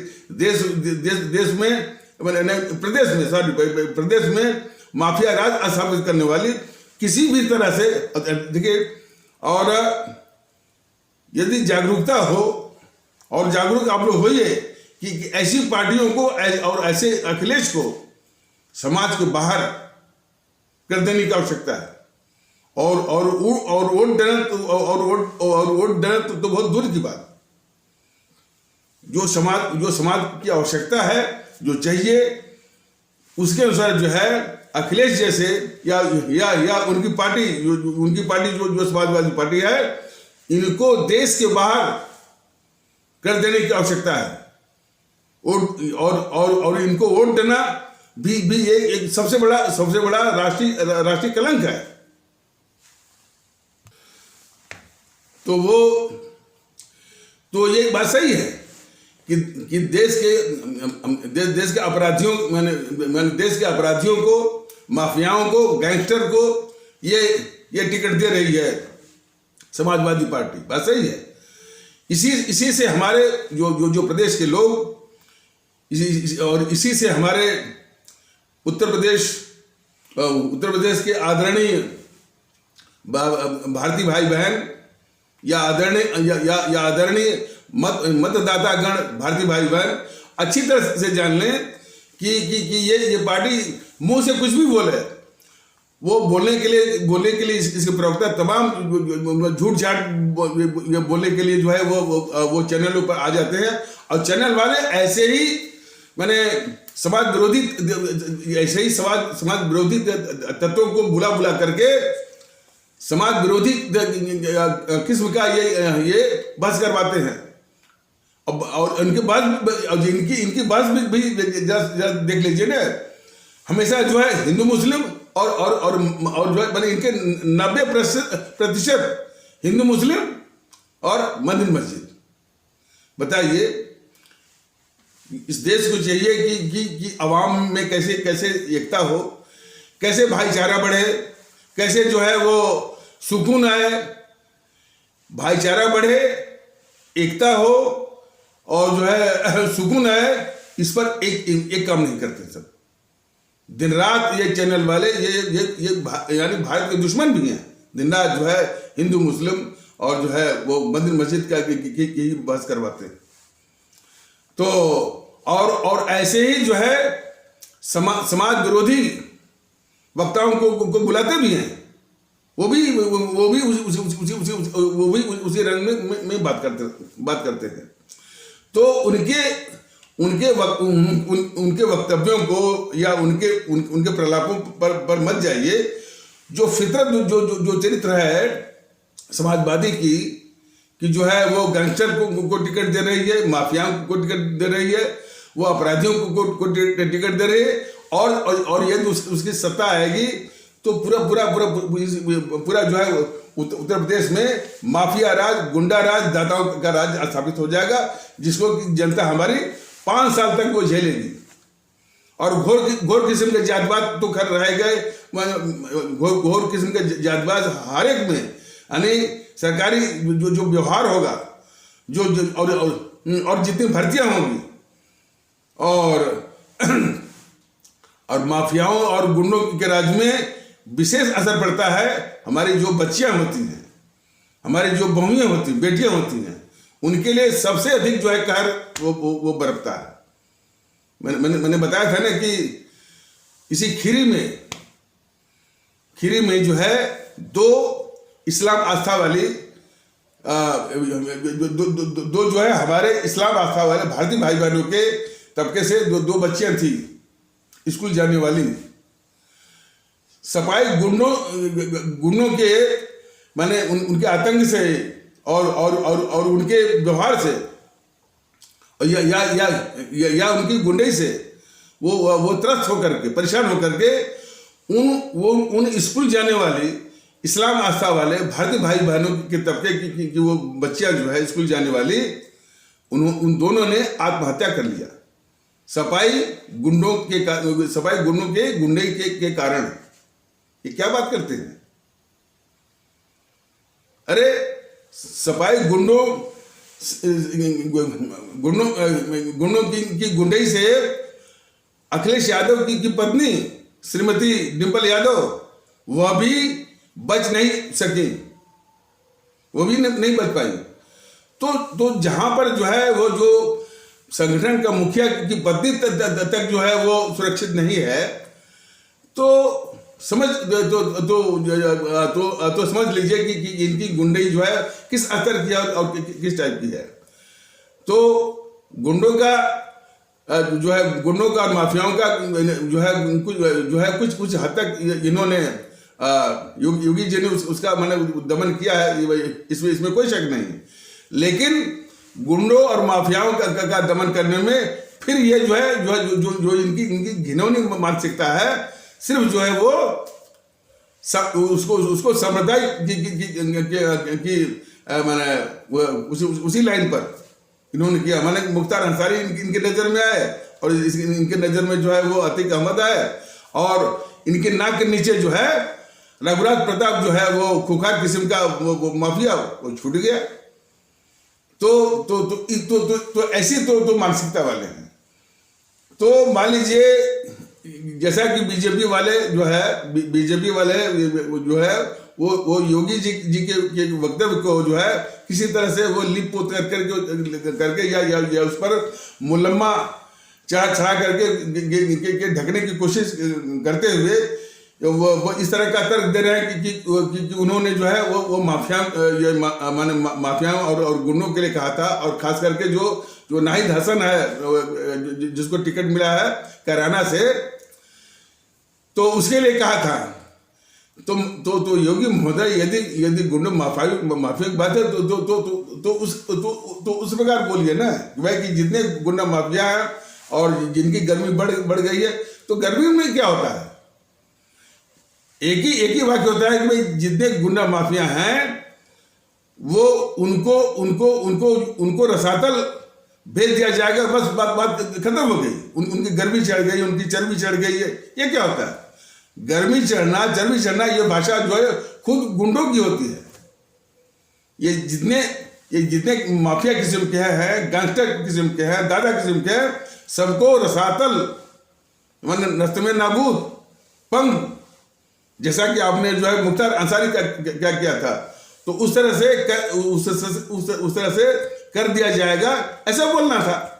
प्रदेश में माफिया राज स्थापित करने वाली किसी भी तरह से, देखिए, और यदि जागरूकता हो और जागरूक आप लोग होइए कि ऐसी पार्टियों को और ऐसे अखिलेश को समाज के बाहर कर देने की आवश्यकता है। और वोट देना तो बहुत दूर की बात, जो समाज की आवश्यकता है, जो चाहिए, उसके अनुसार जो है अखिलेश जैसे या उनकी पार्टी जो समाजवादी पार्टी है, इनको देश के बाहर कर देने की आवश्यकता है। और इनको वोट देना भी एक सबसे बड़ा राष्ट्रीय कलंक है। तो ये बात सही है कि देश के अपराधियों देश के अपराधियों को, माफियाओं को, गैंगस्टर को ये टिकट दे रही है समाजवादी पार्टी। बात सही है। इसी से हमारे जो प्रदेश के लोग, और इसी से हमारे उत्तर प्रदेश के आदरणीय भारतीय भाई बहन या आदरणीय मतदातागण भारतीय भाई बहन अच्छी तरह से जान लें कि ये पार्टी मुंह से कुछ भी बोले, वो बोलने के लिए इसके प्रवक्ता तमाम झूठ झाट बोलने के लिए जो है वो चैनलों पर आ जाते हैं। और चैनल वाले ऐसे ही समाज विरोधी तत्वों को बुला करके समाज विरोधी किस्म का ये बहस करवाते हैं। और इनकी बात भी देख लीजिए ना, हमेशा जो है हिंदू मुस्लिम और जो है इनके 90% हिंदू मुस्लिम और मंदिर मस्जिद। बताइए, इस देश को चाहिए कि अवाम में कैसे एकता हो, कैसे भाईचारा बढ़े, कैसे जो है वो सुकून आए, भाईचारा बढ़े, एकता हो और जो है सुकून आए। इस पर एक काम नहीं करते सब। दिन रात ये चैनल वाले ये यानी भारत के दुश्मन भी हैं। दिन रात जो है हिंदू मुस्लिम और जो है वो मंदिर मस्जिद की बहस करवाते हैं। तो और ऐसे ही जो है समाज विरोधी वक्ताओं को बुलाते भी हैं। वो भी उसी रंग में बात करते हैं। तो उनके वक्तव्यों को या उनके प्रलापों पर मत जाइए। जो फितरत जो चरित्र है समाजवादी की, कि जो है वो गैंगस्टर को टिकट दे रही है, माफियाओं को टिकट दे रही है, वो अपराधियों को टिकट दे रही है। और यदि उसकी सत्ता आएगी तो पूरा जो है उत्तर प्रदेश में माफिया राज, गुंडा राज, दाताओं का राज स्थापित हो जाएगा, जिसको जनता हमारी 5 साल तक वो झेलेगी। और घोर किस्म के जातवाद तो खैर रह गए, घोर किस्म के जातवाद हर एक में, यानी सरकारी जो व्यवहार होगा, और जितनी भर्तियां होंगी, और माफियाओं और गुंडों के राज में विशेष असर पड़ता है हमारी जो बच्चियां होती हैं, हमारी जो बहुएं होती हैं, बेटियां होती हैं, उनके लिए सबसे अधिक जो है कहर वो बरतता है। मैंने बताया था ना कि इसी खीरी में जो है दो इस्लाम आस्था वाली दो जो है हमारे इस्लाम आस्था वाले भारतीय भाई बहनों के तबके से दो बच्चियां थी स्कूल जाने वाली। सफाई गुंडों के माने उनके आतंक से और उनके व्यवहार से या उनकी गुंडई से वो त्रस्त होकर के, परेशान होकर के उन स्कूल जाने वाली इस्लाम आस्था वाले भारतीय भाई बहनों के तबके की वो बच्चियां जो है स्कूल जाने वाली, उन दोनों ने आत्महत्या कर लिया सफाई गुंडों के गुंडई के कारण। ये क्या बात करते हैं? अरे सफाई गुंडों की गुंडई से अखिलेश यादव की पत्नी श्रीमती डिंपल यादव वह भी बच नहीं सकी, वो भी नहीं बच पाई। तो जहां पर जो है वो जो संगठन का मुखिया की पत्नी तक जो है वो सुरक्षित नहीं है, तो समझ लीजिए कि इनकी गुंडई जो है किस स्तर की है और किस टाइप की है। तो गुंडों का और माफियाओं का जो है कुछ हद तक इन्होंने योगी जी ने उसका मैंने दमन किया है, इसमें कोई शक नहीं। लेकिन गुंडों और माफियाओं का दमन करने में फिर ये जो इनकी घिनौनी मानसिकता है, सिर्फ जो है वो उसको संप्रदाय की मैंने उसी लाइन पर इन्होंने किया। मैंने मुख्तार अंसारी इनके नजर में आए और इनके नजर में जो है वो अतीक अहमद आए, और इनके नाक के नीचे जो है रघुराज प्रताप जो है वो खुखार किस्म का वो माफिया वो छूट गया। तो ऐसी तो मानसिकता वाले हैं। तो मान लीजिए जैसा कि बीजेपी वाले जो है वो योगी जी के वक्तव्य को जो है किसी तरह से वो लिप पोत करके या उस पर मुलम्मा चढ़ा करके ढकने की कोशिश करते हुए वो इस तरह का तर्क दे रहे हैं कि उन्होंने जो है वो माफियाओं और गुंडों के लिए कहा था, और खास करके जो नाहिद हसन है जिसको टिकट मिला है कैराना से, तो उसके लिए कहा था। तो योगी महोदय यदि गुंडों माफिया की बात है तो उस प्रकार बोलिए ना भाई कि जितने गुंडा माफिया है और जिनकी गर्मी बढ़ गई है, तो गर्मी में क्या होता है? एक ही वाक्य होता है कि भाई जितने गुंडा माफिया हैं वो उनको रसातल भेज दिया जाएगा, बस बात खत्म हो गई। उनकी गर्मी चढ़ गई, उनकी चर्बी चढ़ गई है। ये क्या होता है? गर्मी चढ़ना, चर्बी चढ़ना, ये भाषा जो है खुद गुंडों की होती है। ये जितने माफिया किस्म के हैं, गैंगस्टर किस्म के हैं, दादा किस्म के हैं, सबको रसातल नस्ते में नाबूद पंग, जैसा कि आपने जो है मुख्तार अंसारी का क्या किया था, तो उस तरह से कर दिया जाएगा, ऐसा बोलना था।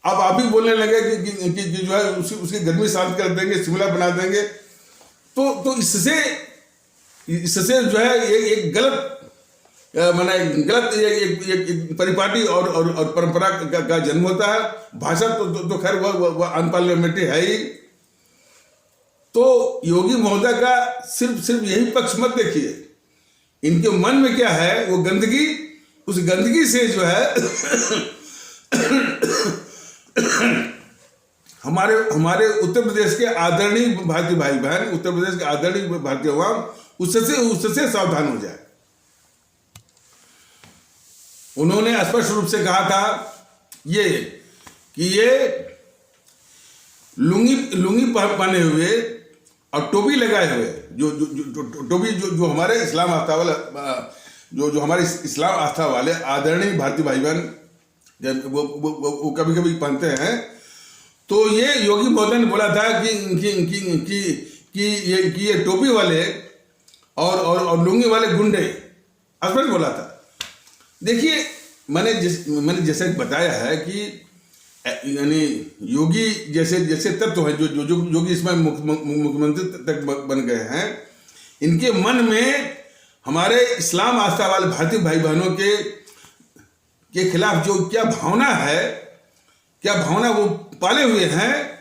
अब आप ही बोलने लगे कि जो है उसकी गर्मी शांत कर देंगे, शिमला बना देंगे। तो इससे जो है एक गलत एक परिपाटी और परंपरा का जन्म होता है। भाषा तो खैर वो अनपार्लियामेंट्री है ही। तो योगी महोदय का सिर्फ यही पक्ष मत देखिए, इनके मन में क्या है वो गंदगी, उस गंदगी से जो है हमारे उत्तर प्रदेश के आदरणीय भारतीय भाई बहन, उत्तर प्रदेश के आदरणीय भारतीय अवाम उससे सावधान हो जाए। उन्होंने स्पष्ट रूप से कहा था कि ये लुंगी पहने हुए और टोपी लगाए हुए टोपी जो हमारे इस्लाम आस्था वाला जो हमारे इस्लाम आस्था वाले आदरणीय भारतीय भाई बहन वो कभी पहनते हैं। तो ये योगी महोदय ने बोला था कि ये टोपी वाले और लुंगी वाले गुंडे, स्पष्ट बोला था। देखिए, मैंने जैसे बताया है कि यानी योगी जैसे तत्व हैं जो योगी इसमें मुख्यमंत्री तक बन गए हैं, इनके मन में हमारे इस्लाम आस्था वाले भारतीय भाई बहनों के खिलाफ जो क्या भावना वो पाले हुए हैं,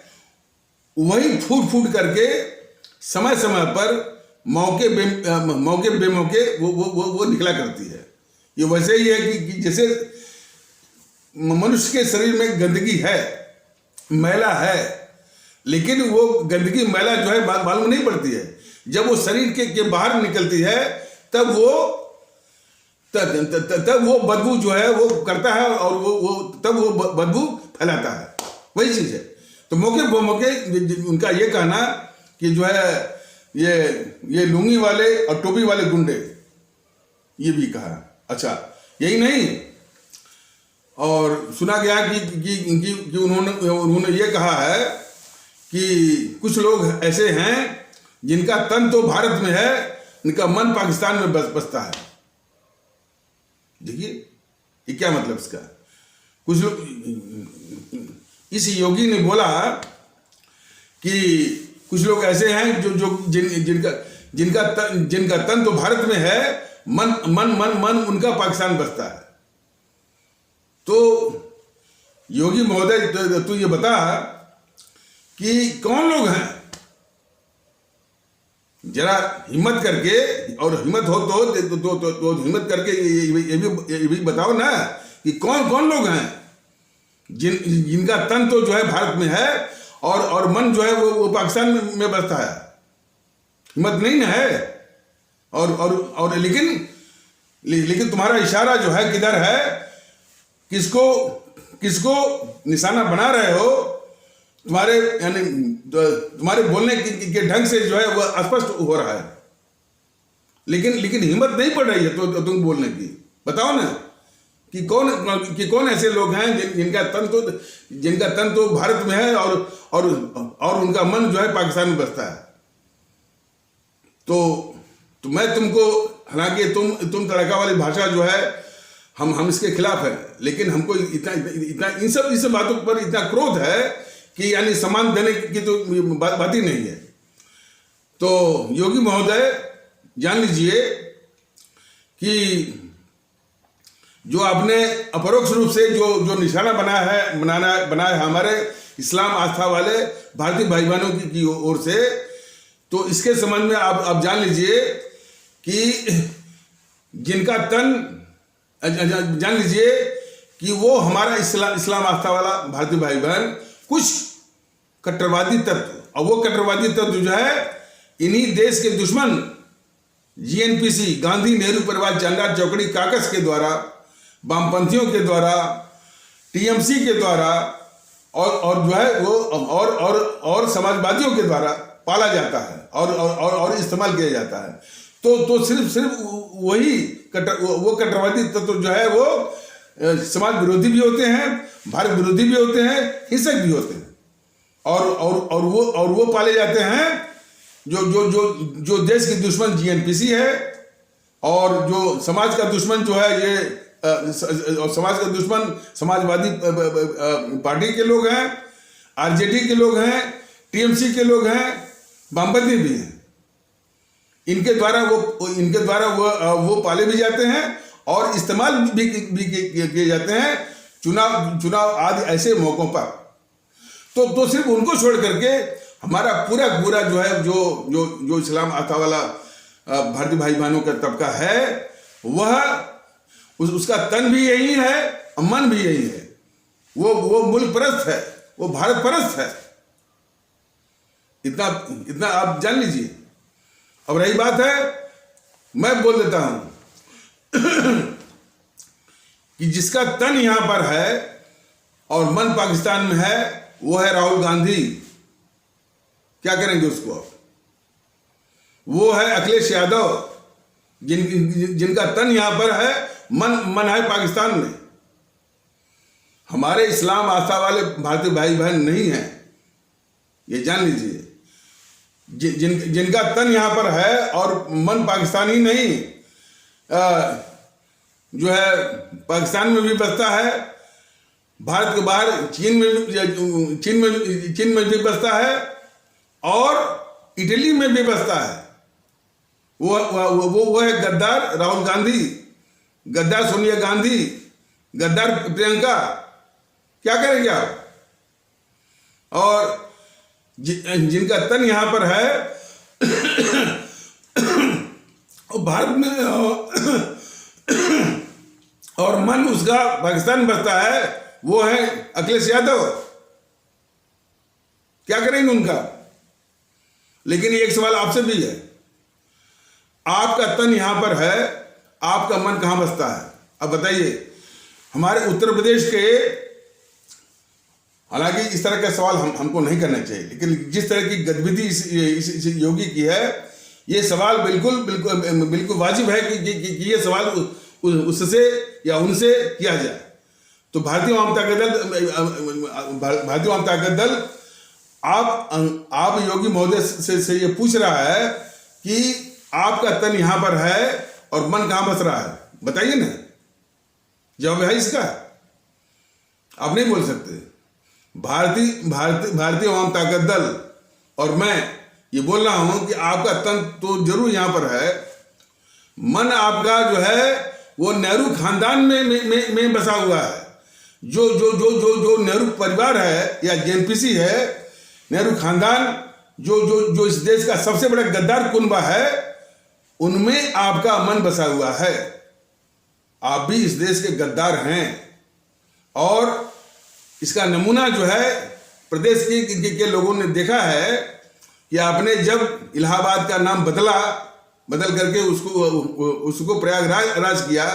वही फूट करके समय समय पर मौके बेमौके वो निकला करती है। ये वैसे ही है कि जैसे मनुष्य के शरीर में गंदगी है, मैला है, लेकिन वो गंदगी मैला जो है मालूम नहीं पड़ती है। जब वो शरीर के बाहर निकलती है तब वो बदबू जो है वो करता है और तब वो बदबू फैलाता है, वही चीज है। तो मौके उनका ये कहना कि जो है ये लुंगी वाले और टोपी वाले गुंडे, ये भी कहा। अच्छा, यही नहीं, और सुना गया कि उन्होंने ये कहा है कि कुछ लोग ऐसे हैं जिनका तन तो भारत में है, इनका मन पाकिस्तान में बसता है। देखिए ये क्या मतलब इसका। कुछ लोग, इस योगी ने बोला कि कुछ लोग ऐसे हैं जिनका तन तो भारत में है, मन उनका पाकिस्तान बसता है। तो योगी महोदय, तू ये बता कि कौन लोग हैं, जरा हिम्मत करके, और हिम्मत हो तो हिम्मत करके ये भी बताओ ना कि कौन लोग हैं जिनका तन तो जो है भारत में है और मन जो है वो पाकिस्तान में बसता है। हिम्मत नहीं ना है। और लेकिन तुम्हारा इशारा जो है किधर है, किसको निशाना बना रहे हो, तुम्हारे यानी तुम्हारे बोलने के ढंग से जो है वो स्पष्ट हो रहा है, लेकिन हिम्मत नहीं पड़ रही है तो तुम बोलने की। बताओ ना कि कौन ऐसे लोग हैं जिनका तन तो भारत में है और उनका मन जो है पाकिस्तान में बसता है। तो मैं तुमको, हालांकि तुम तड़का वाली भाषा जो है हम इसके खिलाफ है, लेकिन हमको इतना इन सब बातों पर इतना क्रोध है कि यानी सम्मान देने की तो बात ही नहीं है। तो योगी महोदय जान लीजिए कि जो आपने अपरोक्ष रूप से जो निशाना बनाया है हमारे इस्लाम आस्था वाले भारतीय भाई बहनों की ओर से, तो इसके संबंध में आप जान लीजिए कि जिनका तन, जान लीजिए कि वो हमारा इस्लाम आस्था वाला भारतीय भाई बहन कुछ कट्टरवादी तत्व, और वो कट्टरवादी तत्व जो है इन्हीं देश के दुश्मन जीएनपीसी, गांधी नेहरू परिवार चांदा चौकड़ी काकस के द्वारा, वामपंथियों के द्वारा, टीएमसी के द्वारा और जो है वो और समाजवादियों के द्वारा पाला जाता है और इस्तेमाल किया जाता है। तो सिर्फ वही वो कट्टरवादी तत्व जो है वो समाज विरोधी भी होते हैं, भारत विरोधी भी होते हैं, हिंसक भी होते हैं, और वो पाले जाते हैं जो देश के दुश्मन जीएनपीसी है, और जो समाज का दुश्मन जो है ये समाज का दुश्मन समाजवादी पार्टी के लोग हैं, आरजेडी के लोग हैं, टीएमसी के लोग हैं, वामपंथी भी हैं। इनके द्वारा वो पाले भी जाते हैं और इस्तेमाल भी किए जाते हैं चुनाव आदि ऐसे मौकों पर। तो सिर्फ उनको छोड़ करके हमारा पूरा जो है जो इस्लाम आस्था वाला भारतीय भाई बहनों का तबका है, वह उसका तन भी यही है, मन भी यही है। वो मुल्क परस्त है, वो भारत परस्त है। इतना आप जान लीजिए। अब रही बात है, मैं बोल देता हूं कि जिसका तन यहां पर है और मन पाकिस्तान में है, वो है राहुल गांधी। क्या करेंगे उसको? वो है अखिलेश यादव, जिनका तन यहां पर है, मन है पाकिस्तान में। हमारे इस्लाम आस्था वाले भारतीय भाई बहन नहीं हैं, ये जान लीजिए। जिनका तन यहाँ पर है और मन पाकिस्तानी नहीं, जो है पाकिस्तान में भी बसता है, भारत के बाहर चीन में भी बसता है और इटली में भी बसता है। वो है गद्दार राहुल गांधी, गद्दार सोनिया गांधी, गद्दार प्रियंका। क्या करेंगे आप? और जिनका तन यहाँ पर है और भारत में और मन उसका पाकिस्तान में बसता है, वो है अखिलेश यादव। क्या करेंगे उनका? लेकिन एक सवाल आपसे भी है, आपका तन यहां पर है, आपका मन कहां बसता है? अब बताइए। हमारे उत्तर प्रदेश के, हालांकि इस तरह का सवाल हमको नहीं करना चाहिए, लेकिन जिस तरह की गतिविधि इस योगी की है, ये सवाल बिल्कुल वाजिब है कि ये सवाल उससे या उनसे किया जाए। तो भारतीय वामता का दल आप योगी महोदय से ये पूछ रहा है कि आपका तन यहां पर है और मन कहां बस रहा है? बताइए ना, जवाब है इसका। आप नहीं बोल सकते। भारतीय वामता का दल और मैं ये बोल रहा हूं कि आपका तन तो जरूर यहां पर है, मन आपका जो है वो नेहरू खानदान में बसा हुआ है। जो नेहरू परिवार है या जेएनपीसी है, नेहरू खानदान जो इस देश का सबसे बड़ा गद्दार कुनबा है, उनमें आपका मन बसा हुआ है। आप भी इस देश के गद्दार हैं और इसका नमूना जो है प्रदेश के लोगों ने देखा है कि आपने जब इलाहाबाद का नाम बदल करके उसको प्रयागराज किया,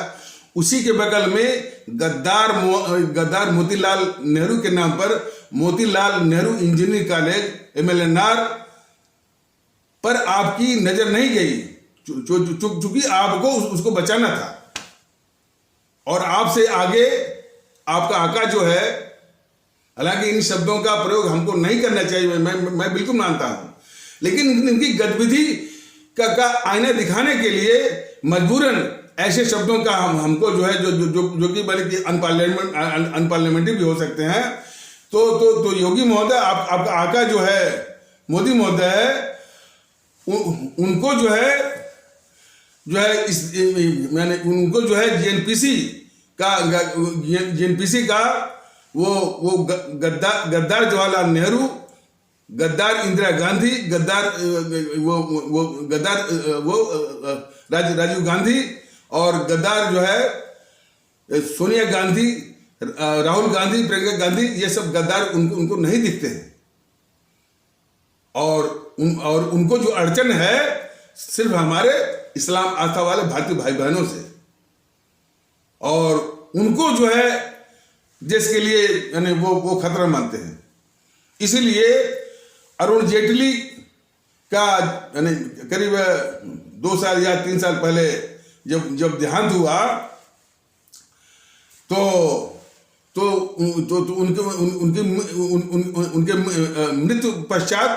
उसी के बगल में गद्दार मोतीलाल नेहरू के नाम पर Motilal Nehru engineering college MLNR पर आपकी नजर नहीं गई, चूंकि आपको उसको बचाना था। और आपसे आगे आपका आका जो है, हालांकि इन शब्दों का प्रयोग हमको नहीं करना चाहिए, मैं बिल्कुल मानता हूं, लेकिन इनकी गतिविधि का आईना दिखाने के लिए मजबूरन ऐसे शब्दों का हमको जो है जो कि बल्कि अनपार्लियामेंट्री भी हो सकते हैं। तो योगी महोदय, आपका आका जो है मोदी महोदय है, उनको जो है मैंने उनको जो है जेएनपीसी का वो गद्दार जवाहरलाल नेहरू, गद्दार इंदिरा गांधी, गद्दार राजीव गांधी और गद्दार जो है सोनिया गांधी, राहुल गांधी, प्रियंका गांधी, ये सब गद्दार उनको नहीं दिखते हैं। और उनको जो अड़चन है सिर्फ हमारे इस्लाम आस्था वाले भारतीय भाई बहनों से, और उनको जो है देश के लिए यानी वो खतरा मानते हैं। इसीलिए अरुण जेटली का यानी करीब 2 साल या 3 साल पहले जब देहांत हुआ तो उनके मृत्यु पश्चात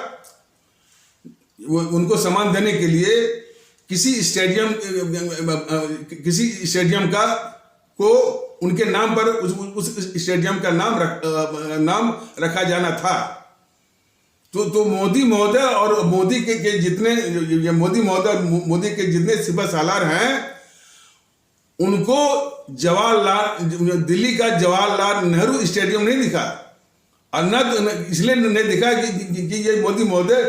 उनको सम्मान देने के लिए किसी स्टेडियम का को उनके नाम पर उस स्टेडियम का नाम रखा जाना था। तो मोदी महोदय और मोदी के जितने मोदी के जितने सिपह सालार हैं, उनको दिल्ली का जवाहरलाल नेहरू स्टेडियम नहीं दिखा, और न इसलिए नहीं दिखा कि ये मोदी महोदय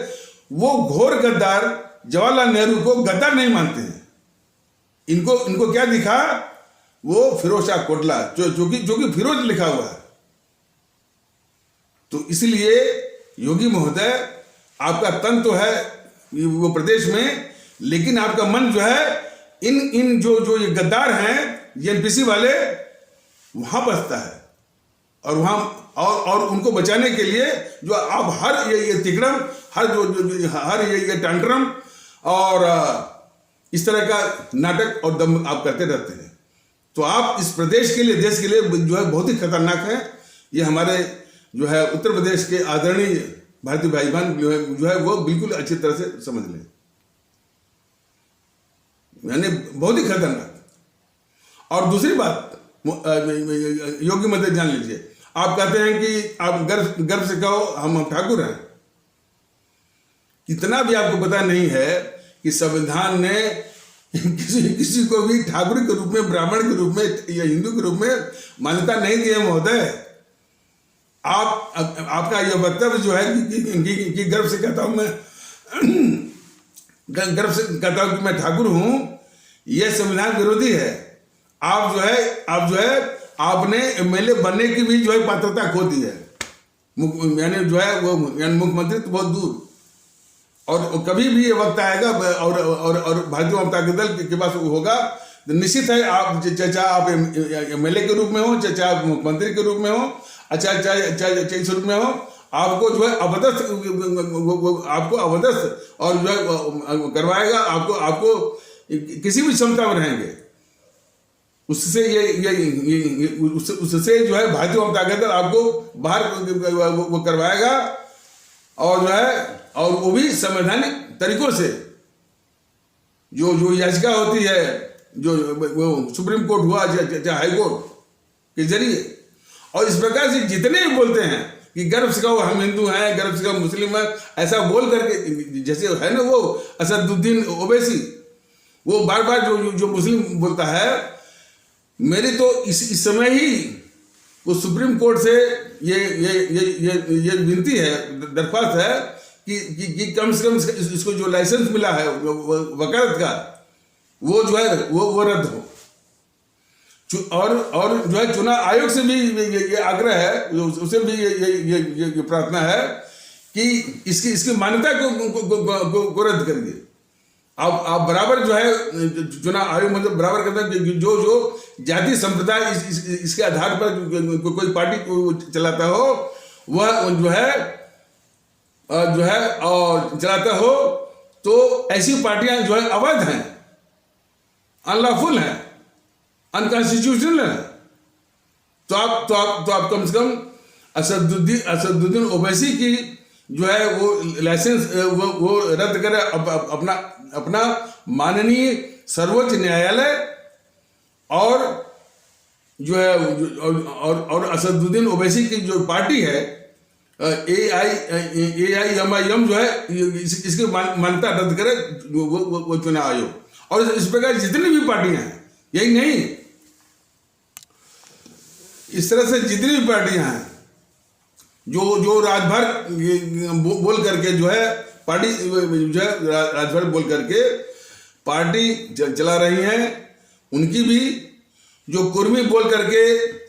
वो घोर गद्दार जवाहरलाल नेहरू को गद्दार नहीं मानते हैं। इनको क्या दिखा? वो फिरोज शाह कोटला, जो कि फिरोज लिखा हुआ है। तो इसलिए योगी महोदय, आपका तन तो है वो प्रदेश में, लेकिन आपका मन जो है इन जो ये गद्दार हैं जेएनपीसी वाले, वहां बसता है। और वहां और उनको बचाने के लिए जो आप हर ये तिकड़म, हर ये टांट्रम और इस तरह का नाटक और दम आप करते रहते हैं। तो आप इस प्रदेश के लिए, देश के लिए जो है बहुत ही खतरनाक है। ये हमारे जो है उत्तर प्रदेश के आदरणीय भारतीय भाई बहन जो है वो बिल्कुल अच्छी तरह से समझ लें, यानी बहुत ही खतरनाक। और दूसरी बात, योग्य मत जान लीजिए, आप कहते हैं कि आप गर्व से कहो हम ठाकुर हैं। इतना भी आपको पता नहीं है कि संविधान ने किसी को भी ठाकुर के रूप में, ब्राह्मण के रूप में या हिंदू के रूप में मान्यता नहीं दी है महोदय। आपका यह वक्तव्य जो है कि गर्व से कहता हूं मैं, गर्व से कहता हूं कि मैं ठाकुर हूं, यह संविधान विरोधी है। आप जो है आपने एमएलए बनने की भी जो है पात्रता खो दी है, यानी जो है वो मुख्यमंत्री तो बहुत दूर। और कभी भी ये वक्त आएगा और भारतीय जनता दल के पास होगा, तो निश्चित है आप चाहे आप एमएलए के रूप में हो, चाहे आप मुख्यमंत्री के रूप में हो, चाहे इस रूप में हो, आपको जो है आपको अवदस्त और जो है करवाएगा। आपको किसी भी क्षमता में रहेंगे, उससे उससे जो है भारतीय जनता दल आपको बाहर वो करवाएगा, और जो है और वो भी संवैधानिक तरीकों से। जो याचिका होती है, जो वो सुप्रीम कोर्ट हुआ चाहे हाई कोर्ट के जरिए, और इस प्रकार से जितने भी बोलते हैं कि गर्व से कहो हम हिंदू हैं, गर्व से कहो मुस्लिम हैं, ऐसा बोल करके, जैसे है ना वो असदुद्दीन ओवैसी, वो बार बार जो मुस्लिम बोलता है, मेरी तो इस समय ही वो सुप्रीम कोर्ट से ये विनती है, दरख्वास्त है कि कम से कम इसको जो लाइसेंस मिला है वकालत का, वो जो है वो रद्द हो। और जो है चुनाव आयोग से भी ये आग्रह है, उससे भी ये प्रार्थना है कि इसकी मान्यता को रद्द करिए। आप बराबर जो है चुनाव आयोग मतलब बराबर कहता है कि जो जाति संप्रदाय इसके आधार पर कोई पार्टी को चलाता हो, वह जो है और चलाता हो, तो ऐसी पार्टियां जो है अवैध हैं, अनलॉफुल हैं, अनकॉन्स्टिट्यूशनल है। तो आप कम से कम असदुद्दीन ओवैसी की जो है वो लाइसेंस वो रद्द करे। अपना माननीय सर्वोच्च न्यायालय और जो है और असदुद्दीन ओवैसी की जो पार्टी है AIMIM जो है इसकी मान्यता रद्द करे वो चुनाव आयोग। और इस प्रकार जितनी भी पार्टियां हैं, यही नहीं, इस तरह से जितनी भी पार्टियां हैं जो राजभर बोल करके जो है पार्टी जो है राजभर बोल करके पार्टी चला रही हैं, उनकी भी जो कुर्मी बोल करके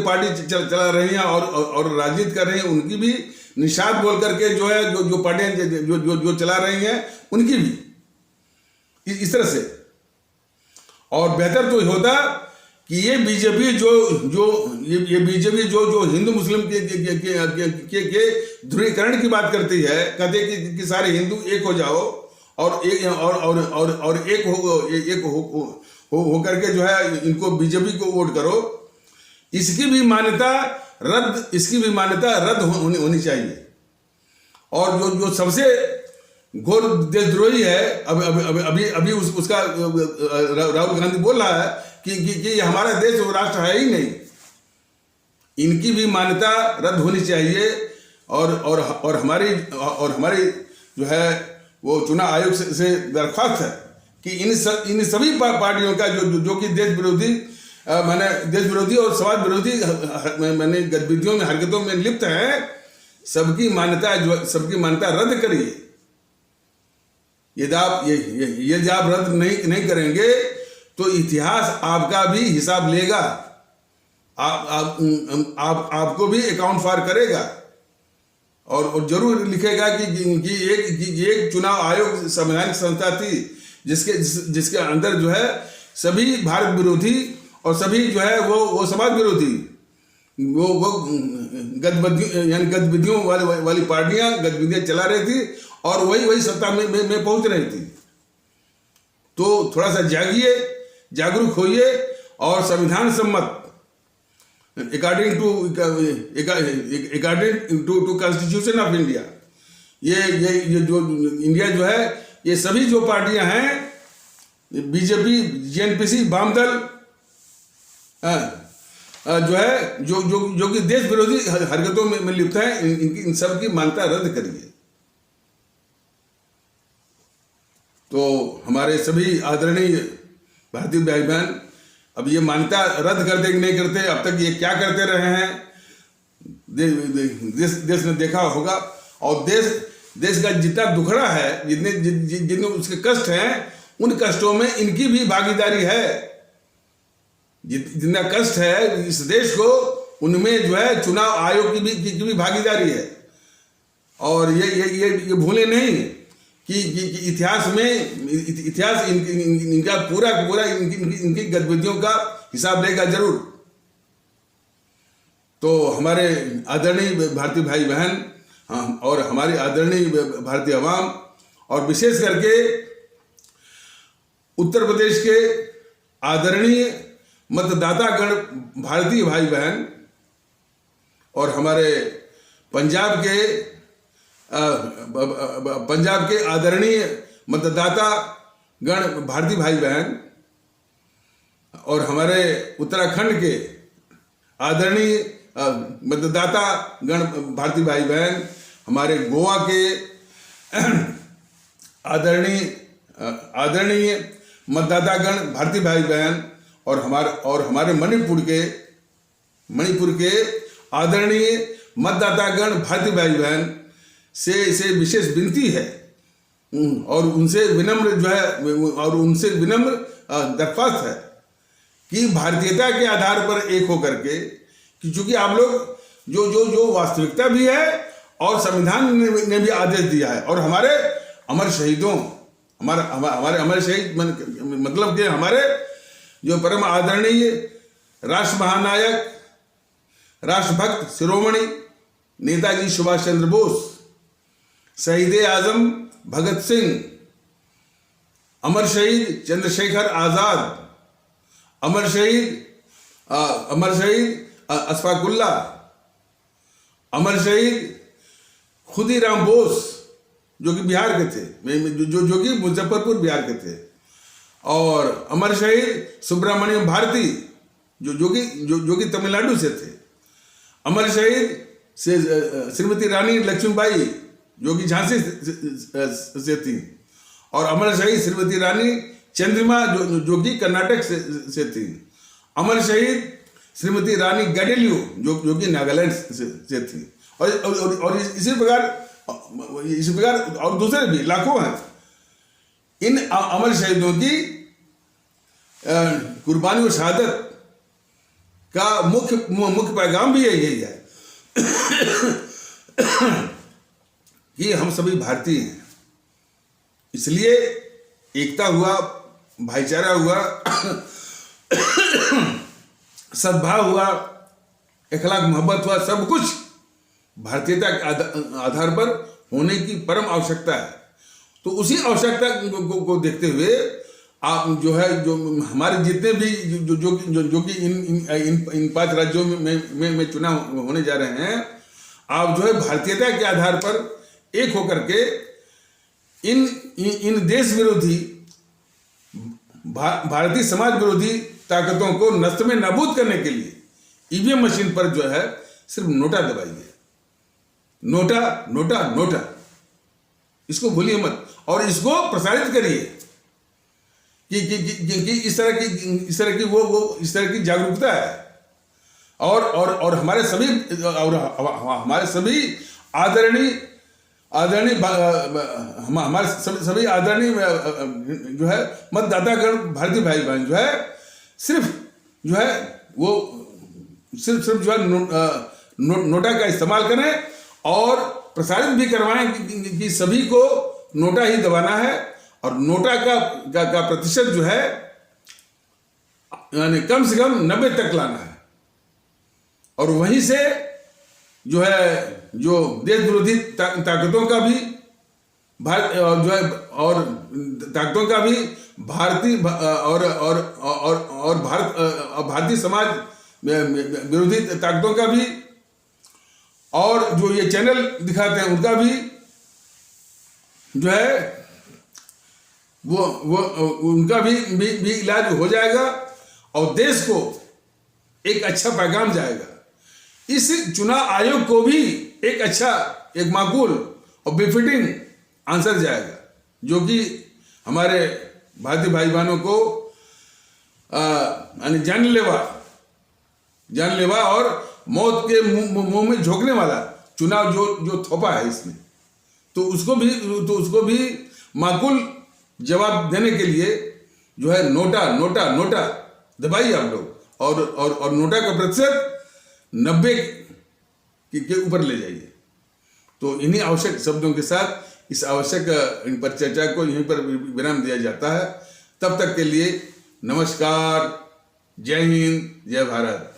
पार्टी चला रही हैं और राजनीति कर रही हैं, उनकी भी निषाद बोल करके जो है जो पार्टियां जो चला रही हैं, उनकी भी इस तरह से। और बेहतर तो होता कि ये बीजेपी जो हिंदू मुस्लिम के ध्रुवीकरण की बात करती है, कहते कि सारे हिंदू एक हो जाओ और एक हो करके जो है इनको बीजेपी को वोट करो, इसकी भी मान्यता रद्द होनी चाहिए। और जो सबसे घोर देशद्रोही है, अभी उसका राहुल गांधी बोल रहा है कि हमारा देश वो राष्ट्र है ही नहीं, इनकी भी मान्यता रद्द होनी चाहिए। और हमारी जो है वो चुनाव आयोग से दरख्वास्त है कि इन सभी पार्टियों का जो कि देश विरोधी और समाज विरोधी गतिविधियों में, हरकतों में लिप्त है, सबकी मान्यता रद्द करिए। यदि आप रद्द नहीं करेंगे तो इतिहास आपका भी हिसाब लेगा, आपको भी अकाउंट फार करेगा और जरूर लिखेगा कि एक चुनाव आयोग संवैधानिक संस्था थी जिसके अंदर जो है सभी भारत विरोधी और सभी जो है वो समाज विरोधी वो गतिविधियों वाली पार्टियां गतिविधियां चला रही थी और वही सत्ता में पहुंच रही थी। तो थोड़ा सा जागरूक होइए और संविधान सम्मत according to constitution of India. ये जो इंडिया जो है, ये सभी जो पार्टियां हैं, बीजेपी, जेएनपीसी, वामदल, जो है जो कि देश विरोधी हरकतों में लिप्त है, इन सब की मान्यता रद्द करिए। तो हमारे सभी आदरणीय भारतीय भाई बहन अब ये मान्यता रद्द करते कि नहीं करते, अब तक ये क्या करते रहे हैं, देश ने देखा होगा। और देश का जितना दुखड़ा है, जितने उसके कष्ट हैं, उन कष्टों में इनकी भी भागीदारी है। जितना कष्ट है इस देश को, उनमें जो है चुनाव आयोग की भी भागीदारी है। और ये भूले नहीं कि इतिहास इनका पूरा इनकी गतिविधियों का हिसाब लेगा जरूर। तो हमारे आदरणीय भारतीय भाई बहन, और हमारी आदरणीय भारतीय आवाम, और विशेष करके उत्तर प्रदेश के आदरणीय मतदातागण भारतीय भाई बहन, और हमारे पंजाब के आदरणीय मतदाता गण भारतीय भाई बहन, और हमारे उत्तराखंड के आदरणीय मतदाता गण भारतीय भाई बहन, हमारे गोवा के आदरणीय मतदाता गण भारतीय भाई बहन, और हमारे मणिपुर के आदरणीय मतदाता गण भारतीय भाई बहन से विशेष विनती है, और उनसे विनम्र दरख्वास्त है कि भारतीयता के आधार पर एक होकर के, कि चूंकि आप लोग जो वास्तविकता भी है और संविधान ने भी आदेश दिया है, और हमारे अमर शहीदों, हमारे अमर शहीद मतलब कि हमारे जो परम आदरणीय राष्ट्र महानायक, राष्ट्रभक्त शिरोमणि नेताजी सुभाष चंद्र बोस, शहीद आजम भगत सिंह, अमर शहीद चंद्रशेखर आजाद, अमर शहीद अशफाक उल्लाह, अमर शहीद खुदीराम बोस जो कि बिहार के थे, जो कि मुजफ्फरपुर बिहार के थे, और अमर शहीद सुब्रमण्यम भारती जो कि तमिलनाडु से थे, अमर शहीद श्रीमती रानी लक्ष्मीबाई जो कि झांसी से थी, और अमर शहीद श्रीमती रानी चंद्रिमा जो कि कर्नाटक से थी, अमर शहीद श्रीमती रानी गडेलियो जो कि नागालैंड से थी, और इसी प्रकार और दूसरे भी लाखों हैं। इन अमर शहीदों की कुर्बानी और शहादत का मुख्य पैगाम भी यही है कि हम सभी भारतीय हैं, इसलिए एकता हुआ, भाईचारा हुआ, सद्भाव हुआ, इखलाक मोहब्बत हुआ, सब कुछ भारतीयता के आधार पर होने की परम आवश्यकता है। तो उसी आवश्यकता को देखते हुए आप जो हमारे जितने भी जो कि इन 5 राज्यों में चुनाव होने जा रहे हैं, आप जो है भारतीयता के आधार पर एक होकर के इन देश विरोधी, भारतीय समाज विरोधी ताकतों को नष्ट में नाबूद करने के लिए ईवीएम मशीन पर जो है सिर्फ नोटा दबाइए, नोटा, इसको भूलिए मत, और इसको प्रसारित करिए कि इस तरह की जागरूकता है। और हमारे सभी आदरणीय जो है मतदातागण भारतीय भाई बहन जो है सिर्फ जो है नोटा का इस्तेमाल करें, और प्रसारित भी करवाएं कि सभी को नोटा ही दबाना है, और नोटा का प्रतिशत जो है यानी कम से कम 90 तक लाना है, और वहीं से जो देश विरोधी ताकतों का भी भारतीय समाज विरोधी ताकतों का भी, और जो ये चैनल दिखाते हैं उनका भी जो है वो उनका भी इलाज हो जाएगा और देश को एक अच्छा पैगाम जाएगा। इस चुनाव आयोग को भी एक अच्छा, एक माकूल और बेफिटिंग आंसर जाएगा, जो कि हमारे भारतीय भाई बहनों को यानी जानलेवा और मौत के मुंह में झोंकने वाला चुनाव जो थोपा है इसने, तो उसको भी माकूल जवाब देने के लिए जो है नोटा दबाइए आप लोग, और नोटा का प्रतिशत 90 के ऊपर ले जाइए। तो इन्हीं आवश्यक शब्दों के साथ इस आवश्यक इन पर चर्चा को यहीं पर विराम दिया जाता है। तब तक के लिए नमस्कार, जय हिंद, जय भारत।